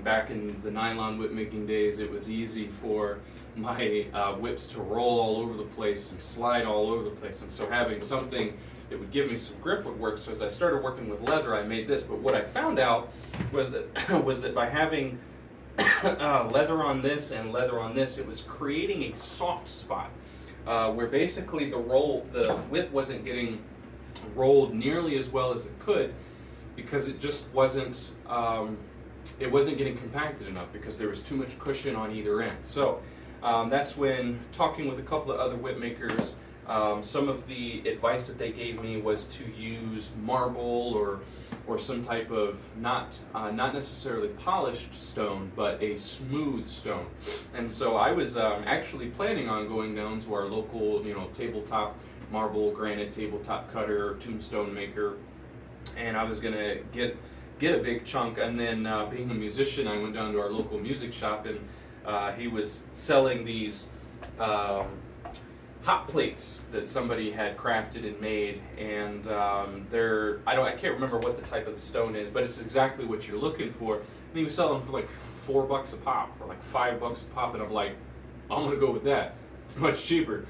Back in the nylon whip making days, it was easy for my whips to roll all over the place and slide all over the place, and so having something that would give me some grip would work. So as I started working with leather, I made this. But what I found out was that by having leather on this and leather on this, it was creating a soft spot where basically the whip wasn't getting rolled nearly as well as it could, because it just wasn't getting compacted enough because there was too much cushion on either end. So that's when talking with a couple of other whip makers, some of the advice that they gave me was to use marble or some type of not necessarily polished stone, but a smooth stone. And so I was actually planning on going down to our local, tabletop marble, granite tabletop cutter, tombstone maker, and I was gonna get a big chunk. And then being a musician, I went down to our local music shop, and he was selling these hot plates that somebody had crafted and made, and I can't remember what the type of the stone is, but it's exactly what you're looking for. And he was selling them for like $4 a pop or like $5 a pop, and I'm like, I'm gonna go with that. It's much cheaper.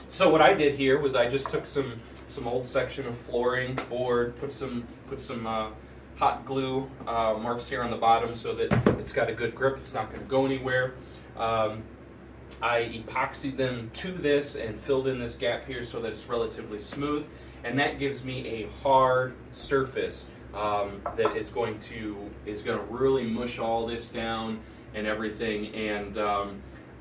So what I did here was I just took some old section of flooring board, put some hot glue marks here on the bottom so that it's got a good grip. It's not going to go anywhere. I epoxied them to this and filled in this gap here so that it's relatively smooth, and that gives me a hard surface that is going to really mush all this down and everything. And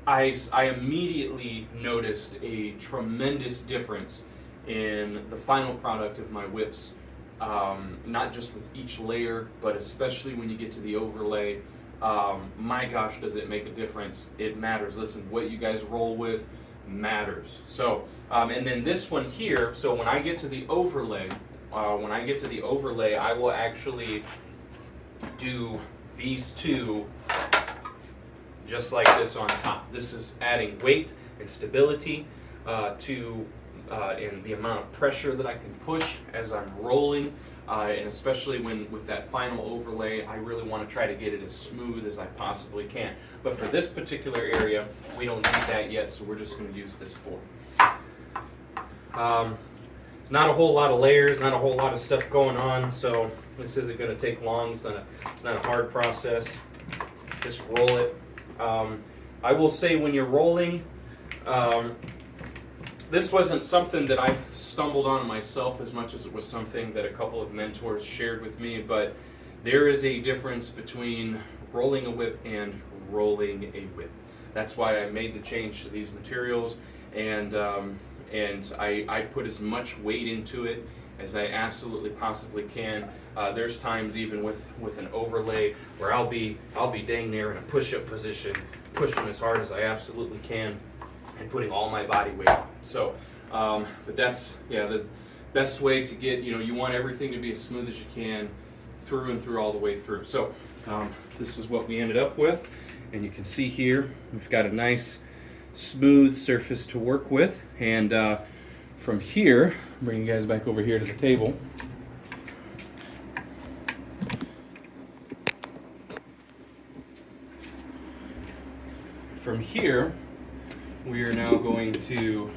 I immediately noticed a tremendous difference in the final product of my whips, not just with each layer, but especially when you get to the overlay. My gosh, does it make a difference. It matters. Listen, what you guys roll with matters. So, and then this one here, so when I get to the overlay, I will actually do these two just like this on top. This is adding weight and stability to and the amount of pressure that I can push as I'm rolling, and especially with that final overlay, I really want to try to get it as smooth as I possibly can. But for this particular area, we don't need that yet, so we're just going to use this board. It's not a whole lot of layers, not a whole lot of stuff going on, so this isn't going to take long. It's not a hard process. Just roll it. I will say when you're rolling, this wasn't something that I stumbled on myself as much as it was something that a couple of mentors shared with me, but there is a difference between rolling a whip and rolling a whip. That's why I made the change to these materials, and I put as much weight into it as I absolutely possibly can. There's times even with an overlay where I'll be dang near in a push-up position, pushing as hard as I absolutely can, and putting all my body weight on. So, but that's the best way to get, you want everything to be as smooth as you can, through and through, all the way through. So, this is what we ended up with, and you can see here we've got a nice smooth surface to work with. And from here, bring you guys back over here to the table. From here, we are now going to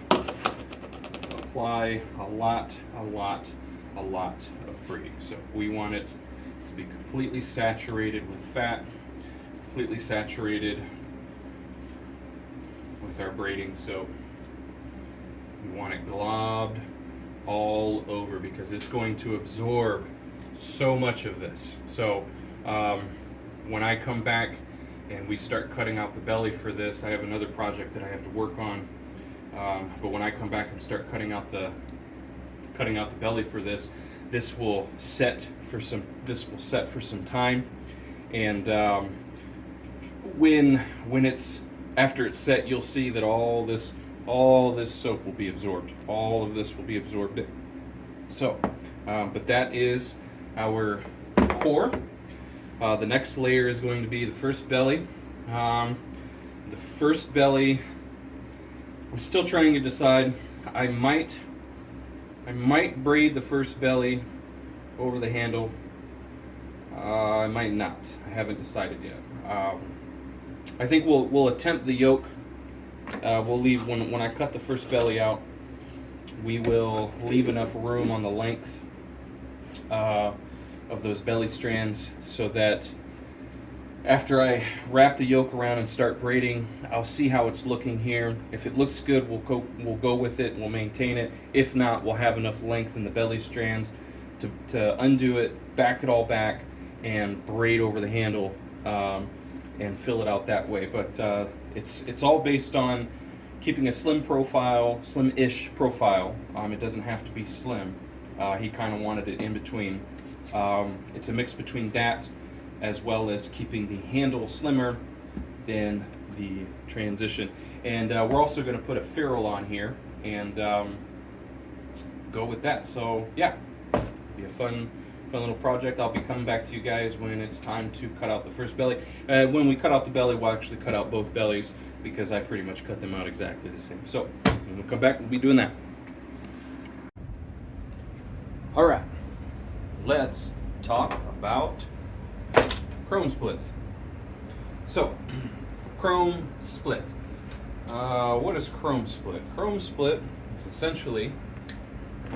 apply a lot of braiding. So we want it to be completely saturated with fat, completely saturated with our braiding. So we want it globbed all over because it's going to absorb so much of this. So when I come back and we start cutting out the belly for this, I have another project that I have to work on. But when I come back and start cutting out the belly for this, this will set for some time. And when it's after it's set, you'll see that all this soap will be absorbed. All of this will be absorbed in. So, but that is our core. The next layer is going to be the first belly. The first belly, I'm still trying to decide. I might braid the first belly over the handle. I might not. I haven't decided yet. I think we'll attempt the yoke. We'll leave when I cut the first belly out. We will leave enough room on the length of those belly strands so that after I wrap the yoke around and start braiding, I'll see how it's looking here. If it looks good, we'll go with it. We'll maintain it. If not, we'll have enough length in the belly strands to undo it, back it all back, and braid over the handle and fill it out that way. But it's all based on keeping a slim profile, slim-ish profile. It doesn't have to be slim. He kind of wanted it in between. It's a mix between that as well as keeping the handle slimmer than the transition. And we're also going to put a ferrule on here and go with that. So yeah, it'll be a fun little project. I'll be coming back to you guys when it's time to cut out the first belly. When we cut out the belly, we'll actually cut out both bellies because I pretty much cut them out exactly the same. So when we come back, we'll be doing that. All right, let's talk about chrome splits. So, chrome split. What is chrome split? Chrome split is essentially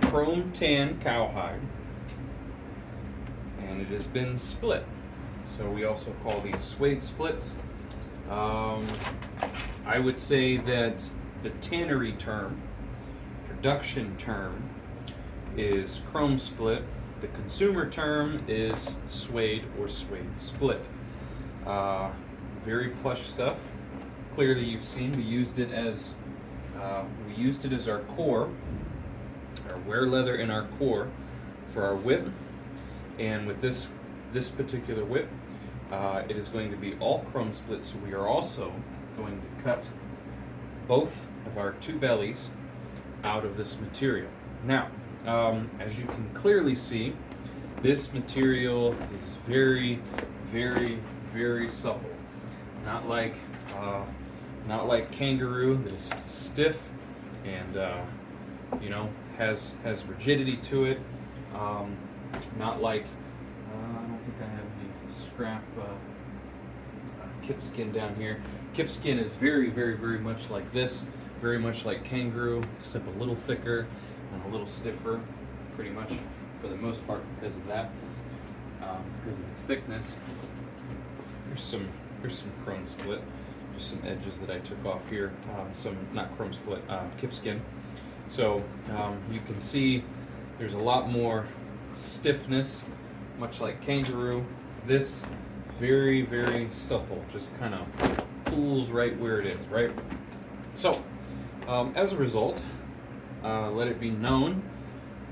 chrome tan cowhide, and it has been split. So we also call these suede splits. I would say that the tannery term, production term, is chrome split. The consumer term is suede or suede split. Very plush stuff. Clearly, you've seen we used it as our core, our wear leather in our core for our whip. And with this particular whip, it is going to be all chrome split. So we are also going to cut both of our two bellies out of this material. Now, as you can clearly see, this material is very, very, very supple. Not like kangaroo that is stiff and has rigidity to it. Not like I don't think I have any scrap kip skin down here. Kip skin is very, very, very much like this, very much like kangaroo, except a little thicker and a little stiffer, pretty much for the most part because of that, because of its thickness. Here's some chrome split, just some edges that I took off here. Some not chrome split, kip skin. So you can see there's a lot more stiffness, much like kangaroo. This is very, very supple, just kind of pulls right where it is, right? So as a result, let it be known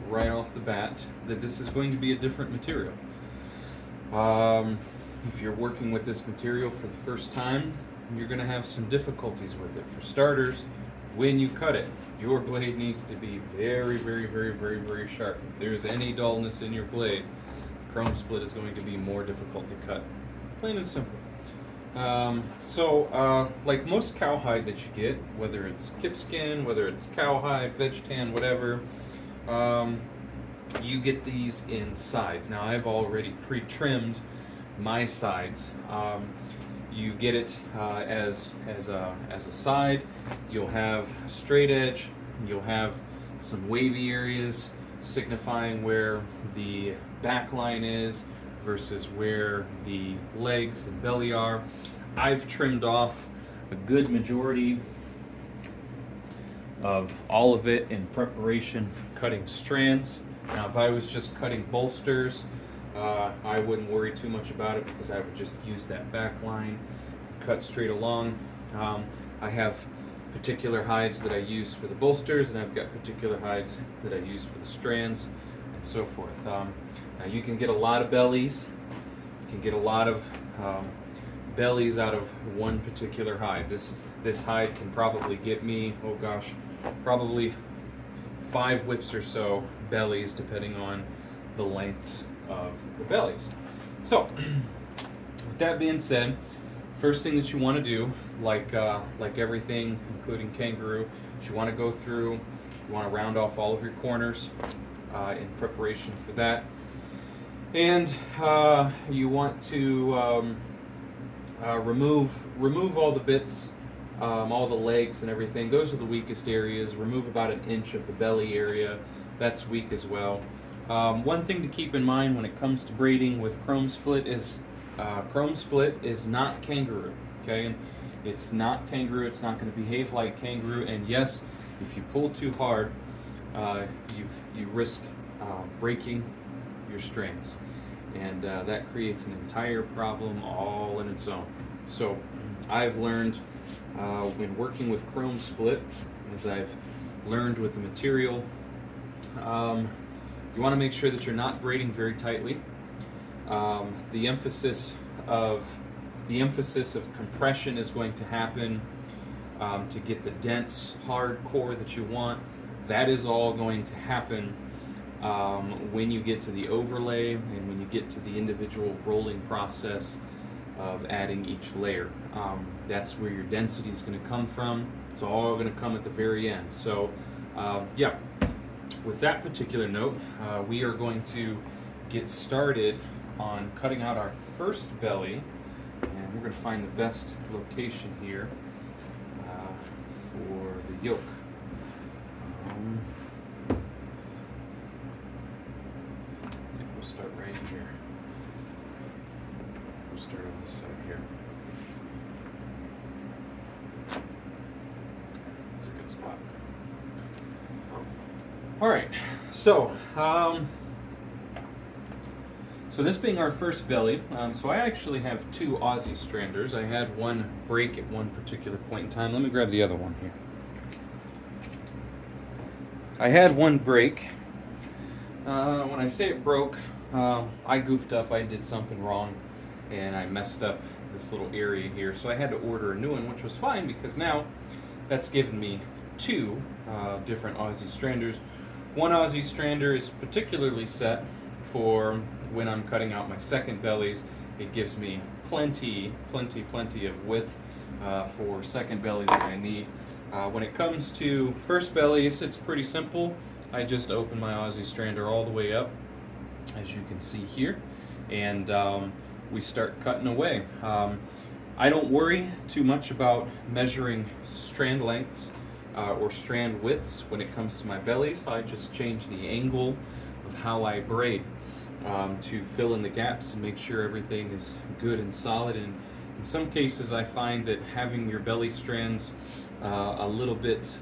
right off the bat that this is going to be a different material. If you're working with this material for the first time, you're going to have some difficulties with it. For starters, when you cut it, your blade needs to be very, very, very, very, very sharp. If there's any dullness in your blade, chrome split is going to be more difficult to cut. Plain and simple. Like most cowhide that you get, whether it's kip skin, whether it's cowhide, veg tan, whatever, you get these in sides. Now I've already pre-trimmed my sides. You get it as a side. You'll have straight edge. You'll have some wavy areas signifying where the back line is versus where the legs and belly are. I've trimmed off a good majority of all of it in preparation for cutting strands. Now if I was just cutting bolsters, I wouldn't worry too much about it because I would just use that back line, cut straight along. I have particular hides that I use for the bolsters, and I've got particular hides that I use for the strands, and so forth. Now you can get a lot of bellies. You can get a lot of bellies out of one particular hide. This hide can probably get me, oh gosh, probably 5 whips or so bellies, depending on the lengths of the bellies. So, with that being said, first thing that you want to do, like everything, including kangaroo, is you want to go through, you want to round off all of your corners in preparation for that. And you want to remove all the bits, all the legs and everything. Those are the weakest areas. Remove about 1 inch of the belly area. That's weak as well. One thing to keep in mind when it comes to braiding with chrome split is not kangaroo. Okay, it's not kangaroo. It's not going to behave like kangaroo. And yes, if you pull too hard, you risk breaking your strands, and that creates an entire problem all in its own. So I've learned when working with chrome split, as I've learned with the material, you want to make sure that you're not braiding very tightly. The emphasis of compression is going to happen to get the dense, hard core that you want. That is all going to happen when you get to the overlay and when you get to the individual rolling process of adding each layer. That's where your density is going to come from. It's all going to come at the very end. So, yeah. With that particular note, we are going to get started on cutting out our first belly, and we're going to find the best location here for the yoke. I think we'll start right here. We'll start on this side here. That's a good spot. All right, so this being our first belly, so I actually have 2 Aussie stranders. I had one break at one particular point in time. Let me grab the other one here. I had one break. When I say it broke, I goofed up. I did something wrong, and I messed up this little area here. So I had to order a new one, which was fine because now that's given me 2 different Aussie stranders. One Aussie strander is particularly set for when I'm cutting out my second bellies. It gives me plenty of width for second bellies that I need. When it comes to first bellies, it's pretty simple. I just open my Aussie strander all the way up, as you can see here, and we start cutting away. I don't worry too much about measuring strand lengths or strand widths when it comes to my bellies. I just change the angle of how I braid to fill in the gaps and make sure everything is good and solid. And in some cases I find that having your belly strands a little bit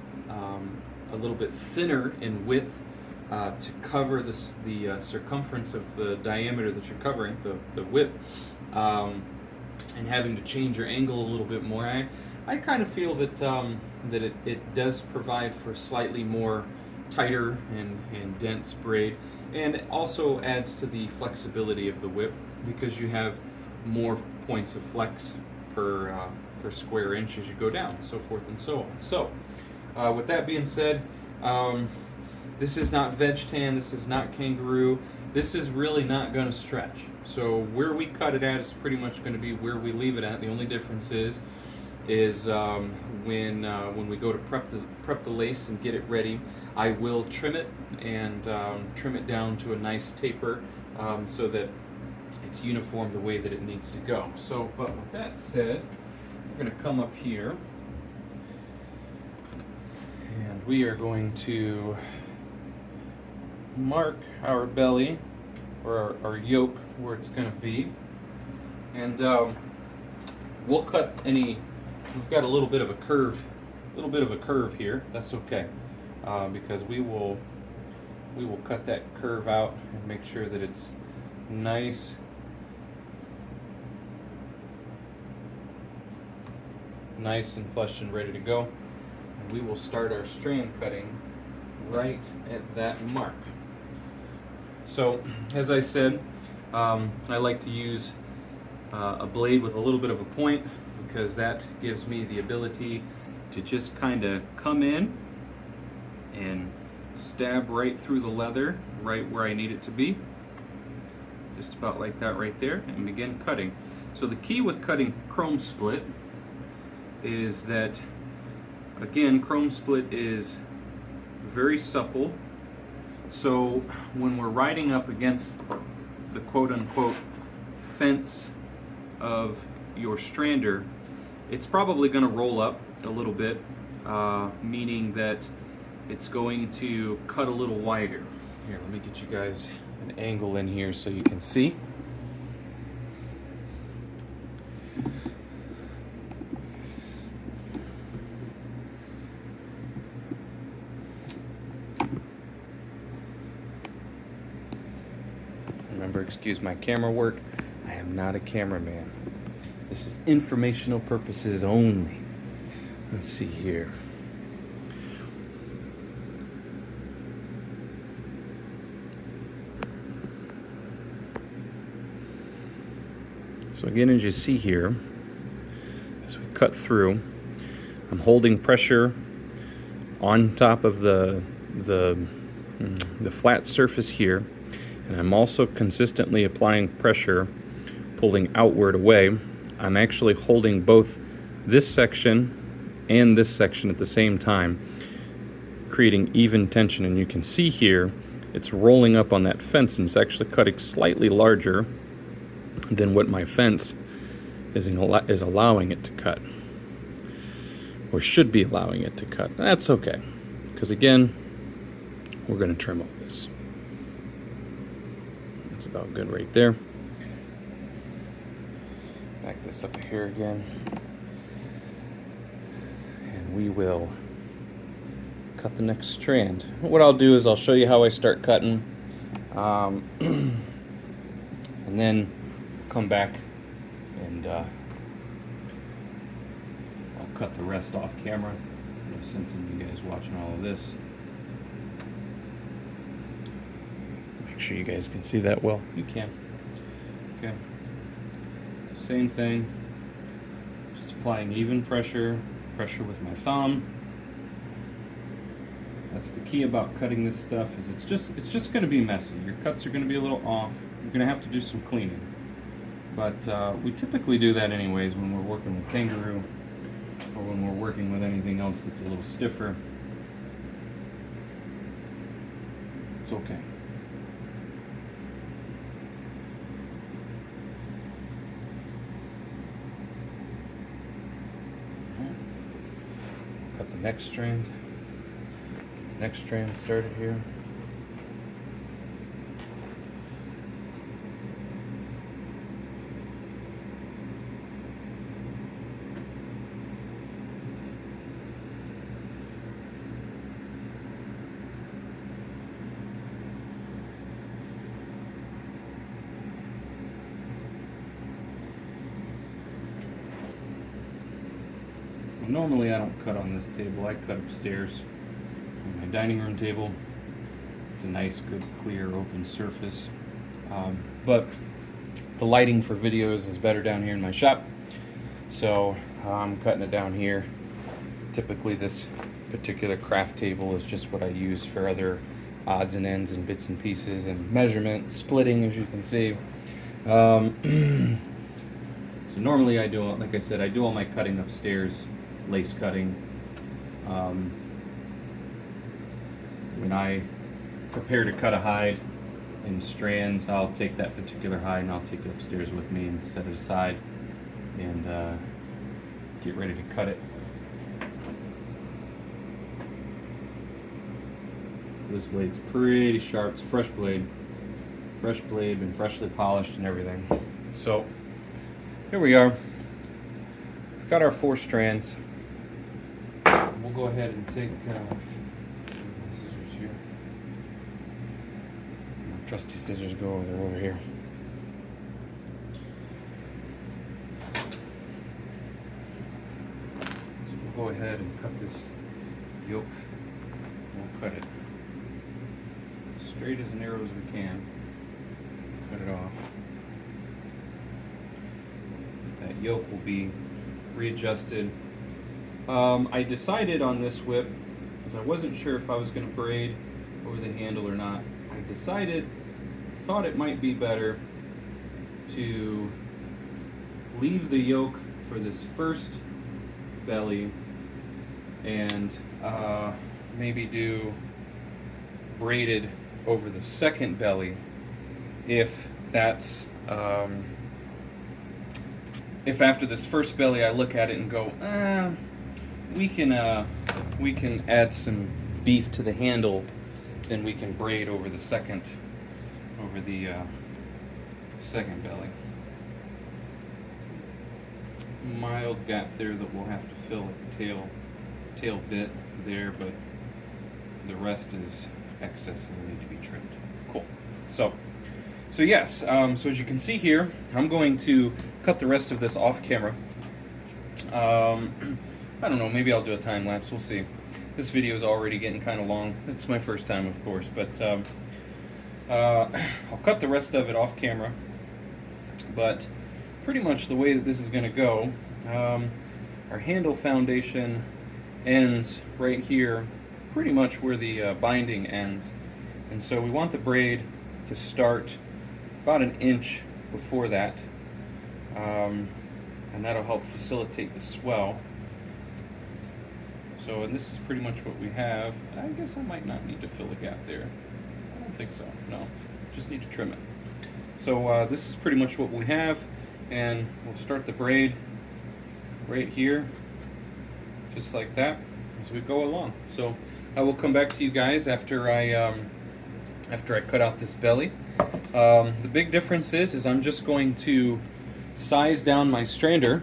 a little bit thinner in width to cover the circumference of the diameter that you're covering, the whip, and having to change your angle a little bit more. I kind of feel that that it does provide for slightly more tighter and dense braid, and it also adds to the flexibility of the whip because you have more points of flex per square inch as you go down, so forth and so on. So, with that being said, this is not veg tan, this is not kangaroo, this is really not going to stretch. So where we cut it at is pretty much going to be where we leave it at. The only difference is when we go to prep the lace and get it ready, I will trim it and trim it down to a nice taper so that it's uniform the way that it needs to go. So, but with that said, we're going to come up here and we are going to mark our belly or our yoke where it's going to be, and we'll cut any. We've got a little bit of a curve here. That's okay, because we will cut that curve out and make sure that it's nice and plush and ready to go. And we will start our strand cutting right at that mark. So, as I said, I like to use a blade with a little bit of a point because that gives me the ability to just kind of come in and stab right through the leather, right where I need it to be. Just about like that right there, and begin cutting. So the key with cutting chrome split is that, again, chrome split is very supple. So when we're riding up against the quote-unquote fence of your strander, it's probably going to roll up a little bit, meaning that it's going to cut a little wider. Here, let me get you guys an angle in here so you can see. Remember, excuse my camera work, I am not a cameraman. This is informational purposes only. Let's see here. So again, as you see here, as we cut through, I'm holding pressure on top of the flat surface here, and I'm also consistently applying pressure, pulling outward away. I'm actually holding both this section and this section at the same time, creating even tension. And you can see here, it's rolling up on that fence, and it's actually cutting slightly larger than what my fence is allowing it to cut, or should be allowing it to cut. That's okay, because again, we're going to trim all this. That's about good right there. Back this up here again, and we will cut the next strand. What I'll do is I'll show you how I start cutting, and then come back and I'll cut the rest off camera. No sense in you guys watching all of this. Make sure you guys can see that well. You can. Okay. Same thing, just applying even pressure with my thumb. That's the key about cutting this stuff, is it's just going to be messy. Your cuts are going to be a little off. You're going to have to do some cleaning. But we typically do that anyways when we're working with kangaroo, or when we're working with anything else that's a little stiffer. It's okay. Cut the next strand. Next strand started here. normally I don't cut on this table, I cut upstairs on my dining room table. It's a nice, good, clear, open surface. But the lighting for videos is better down here in my shop, so I'm cutting it down here. Typically this particular craft table is just what I use for other odds and ends and bits and pieces and measurement, splitting, as you can see. So normally I do, like I said, I do all my cutting upstairs, lace cutting. When I prepare to cut a hide in strands, I'll take that particular hide and I'll take it upstairs with me and set it aside and get ready to cut it. This blade's pretty sharp. It's a fresh blade, been freshly polished and everything. So here we are. We've got our 4 strands. We'll go ahead and take scissors here. My trusty scissors go over here. So we'll go ahead and cut this yoke. We'll cut it straight as narrow as we can. Cut it off. That yoke will be readjusted. I decided on this whip, because I wasn't sure if I was going to braid over the handle or not. I thought it might be better to leave the yoke for this first belly and maybe do braided over the second belly if that's if after this first belly I look at it and go, we can add some beef to the handle, then we can braid over the second belly. Mild gap there that we'll have to fill at the tail bit there, but the rest is excess and will need to be trimmed. Cool. So yes, so as you can see here, I'm going to cut the rest of this off camera. I don't know, maybe I'll do a time lapse, we'll see. This video is already getting kind of long. It's my first time, of course, but I'll cut the rest of it off camera. But pretty much the way that this is going to go, our handle foundation ends right here, pretty much where the binding ends. And so we want the braid to start about an inch before that, and that'll help facilitate the swell. So, and this is pretty much what we have. I guess I might not need to fill a gap there. I don't think so, no. Just need to trim it. So this is pretty much what we have, and we'll start the braid right here, just like that, as we go along. So I will come back to you guys after I cut out this belly. The big difference is I'm just going to size down my strander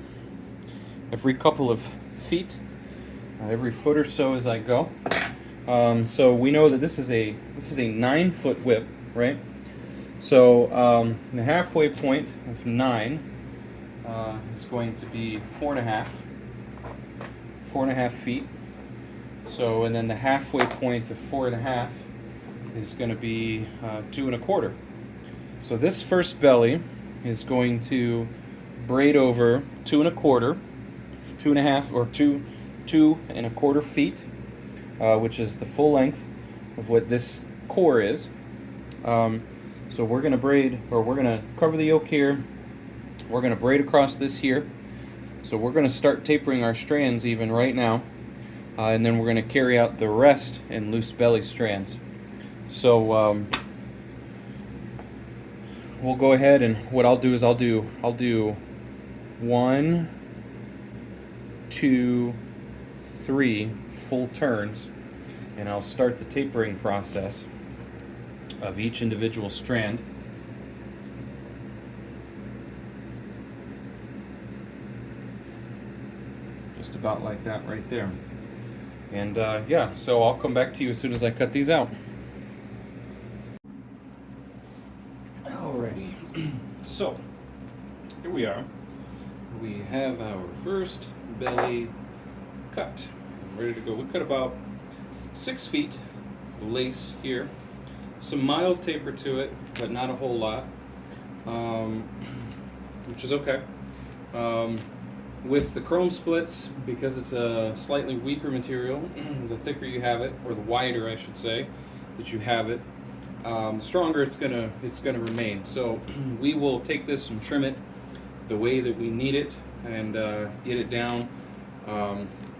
every couple of feet, every foot or so as I go. So we know that this is a 9-foot whip, right? So the halfway point of 9 is going to be 4.5 feet. So, and then the halfway point of 4.5 is going to be 2.25. So this first belly is going to braid over 2.25, 2.5 or 2.25 feet, which is the full length of what this core is. So we're going to braid, or we're going to cover the yoke here. We're going to braid across this here. So we're going to start tapering our strands even right now, and then we're going to carry out the rest in loose belly strands. So we'll go ahead, and what I'll do is I'll do 1, 2, 3 full turns, and I'll start the tapering process of each individual strand. Just about like that right there. And yeah, so I'll come back to you as soon as I cut these out. Alrighty, so here we are. We have our first belly cut. I'm ready to go. We cut about 6 feet of lace here. Some mild taper to it, but not a whole lot, which is okay. With the chrome splits, because it's a slightly weaker material, the thicker you have it, or the wider I should say, that you have it, the stronger it's gonna remain. So we will take this and trim it the way that we need it, and get it down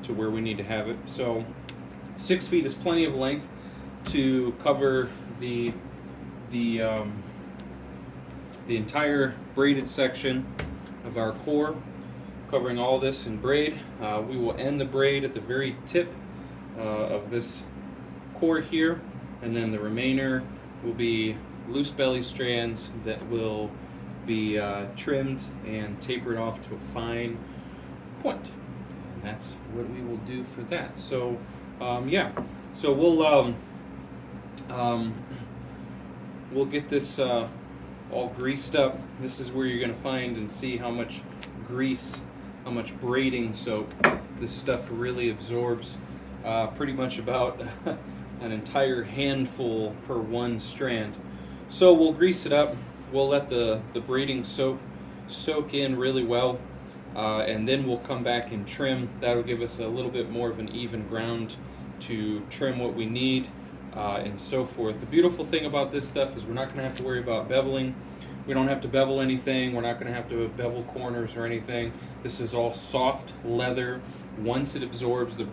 to where we need to have it. So 6 feet is plenty of length to cover the entire braided section of our core, covering all this in braid. We will end the braid at the very tip of this core here, and then the remainder will be loose belly strands that will be trimmed and tapered off to a fine point. And that's what we will do for that. So yeah, so we'll get this all greased up. This is where you're going to find and see how much grease, how much braiding soap this stuff really absorbs. Pretty much about an entire handful per one strand. So we'll grease it up. We'll let the braiding soap soak in really well, and then we'll come back and trim. That'll give us a little bit more of an even ground to trim what we need, and so forth. The beautiful thing about this stuff is we're not going to have to worry about beveling. We don't have to bevel anything. We're not going to have to bevel corners or anything. This is all soft leather. Once it absorbs the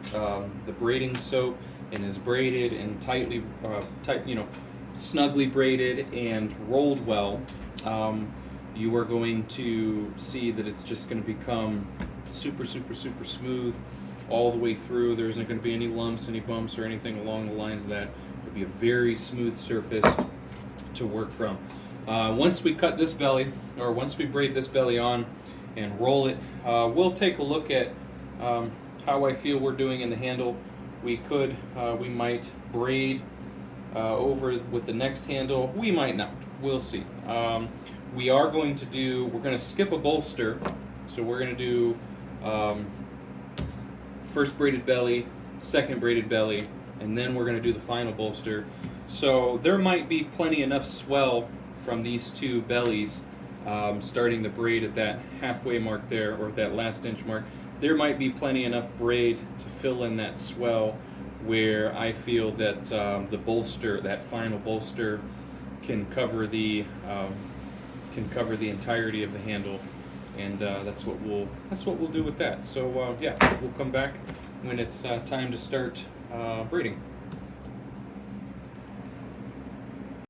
braiding soap and is braided and tightly, snugly braided and rolled well, you are going to see that it's just going to become super, super, super smooth all the way through. There isn't going to be any lumps, any bumps, or anything along the lines of that. It'll be a very smooth surface to work from. Once we cut this belly, or once we braid this belly on and roll it, we'll take a look at how I feel we're doing in the handle. We might braid over with the next handle. We might not. We'll see. We're going to skip a bolster. So we're going to do first braided belly, second braided belly, and then we're going to do the final bolster. So there might be plenty enough swell from these two bellies, starting the braid at that halfway mark there, or that last inch mark. There might be plenty enough braid to fill in that swell where I feel that the bolster, that final bolster, can cover the entirety of the handle, and that's what we'll do with that. So yeah, we'll come back when it's time to start braiding.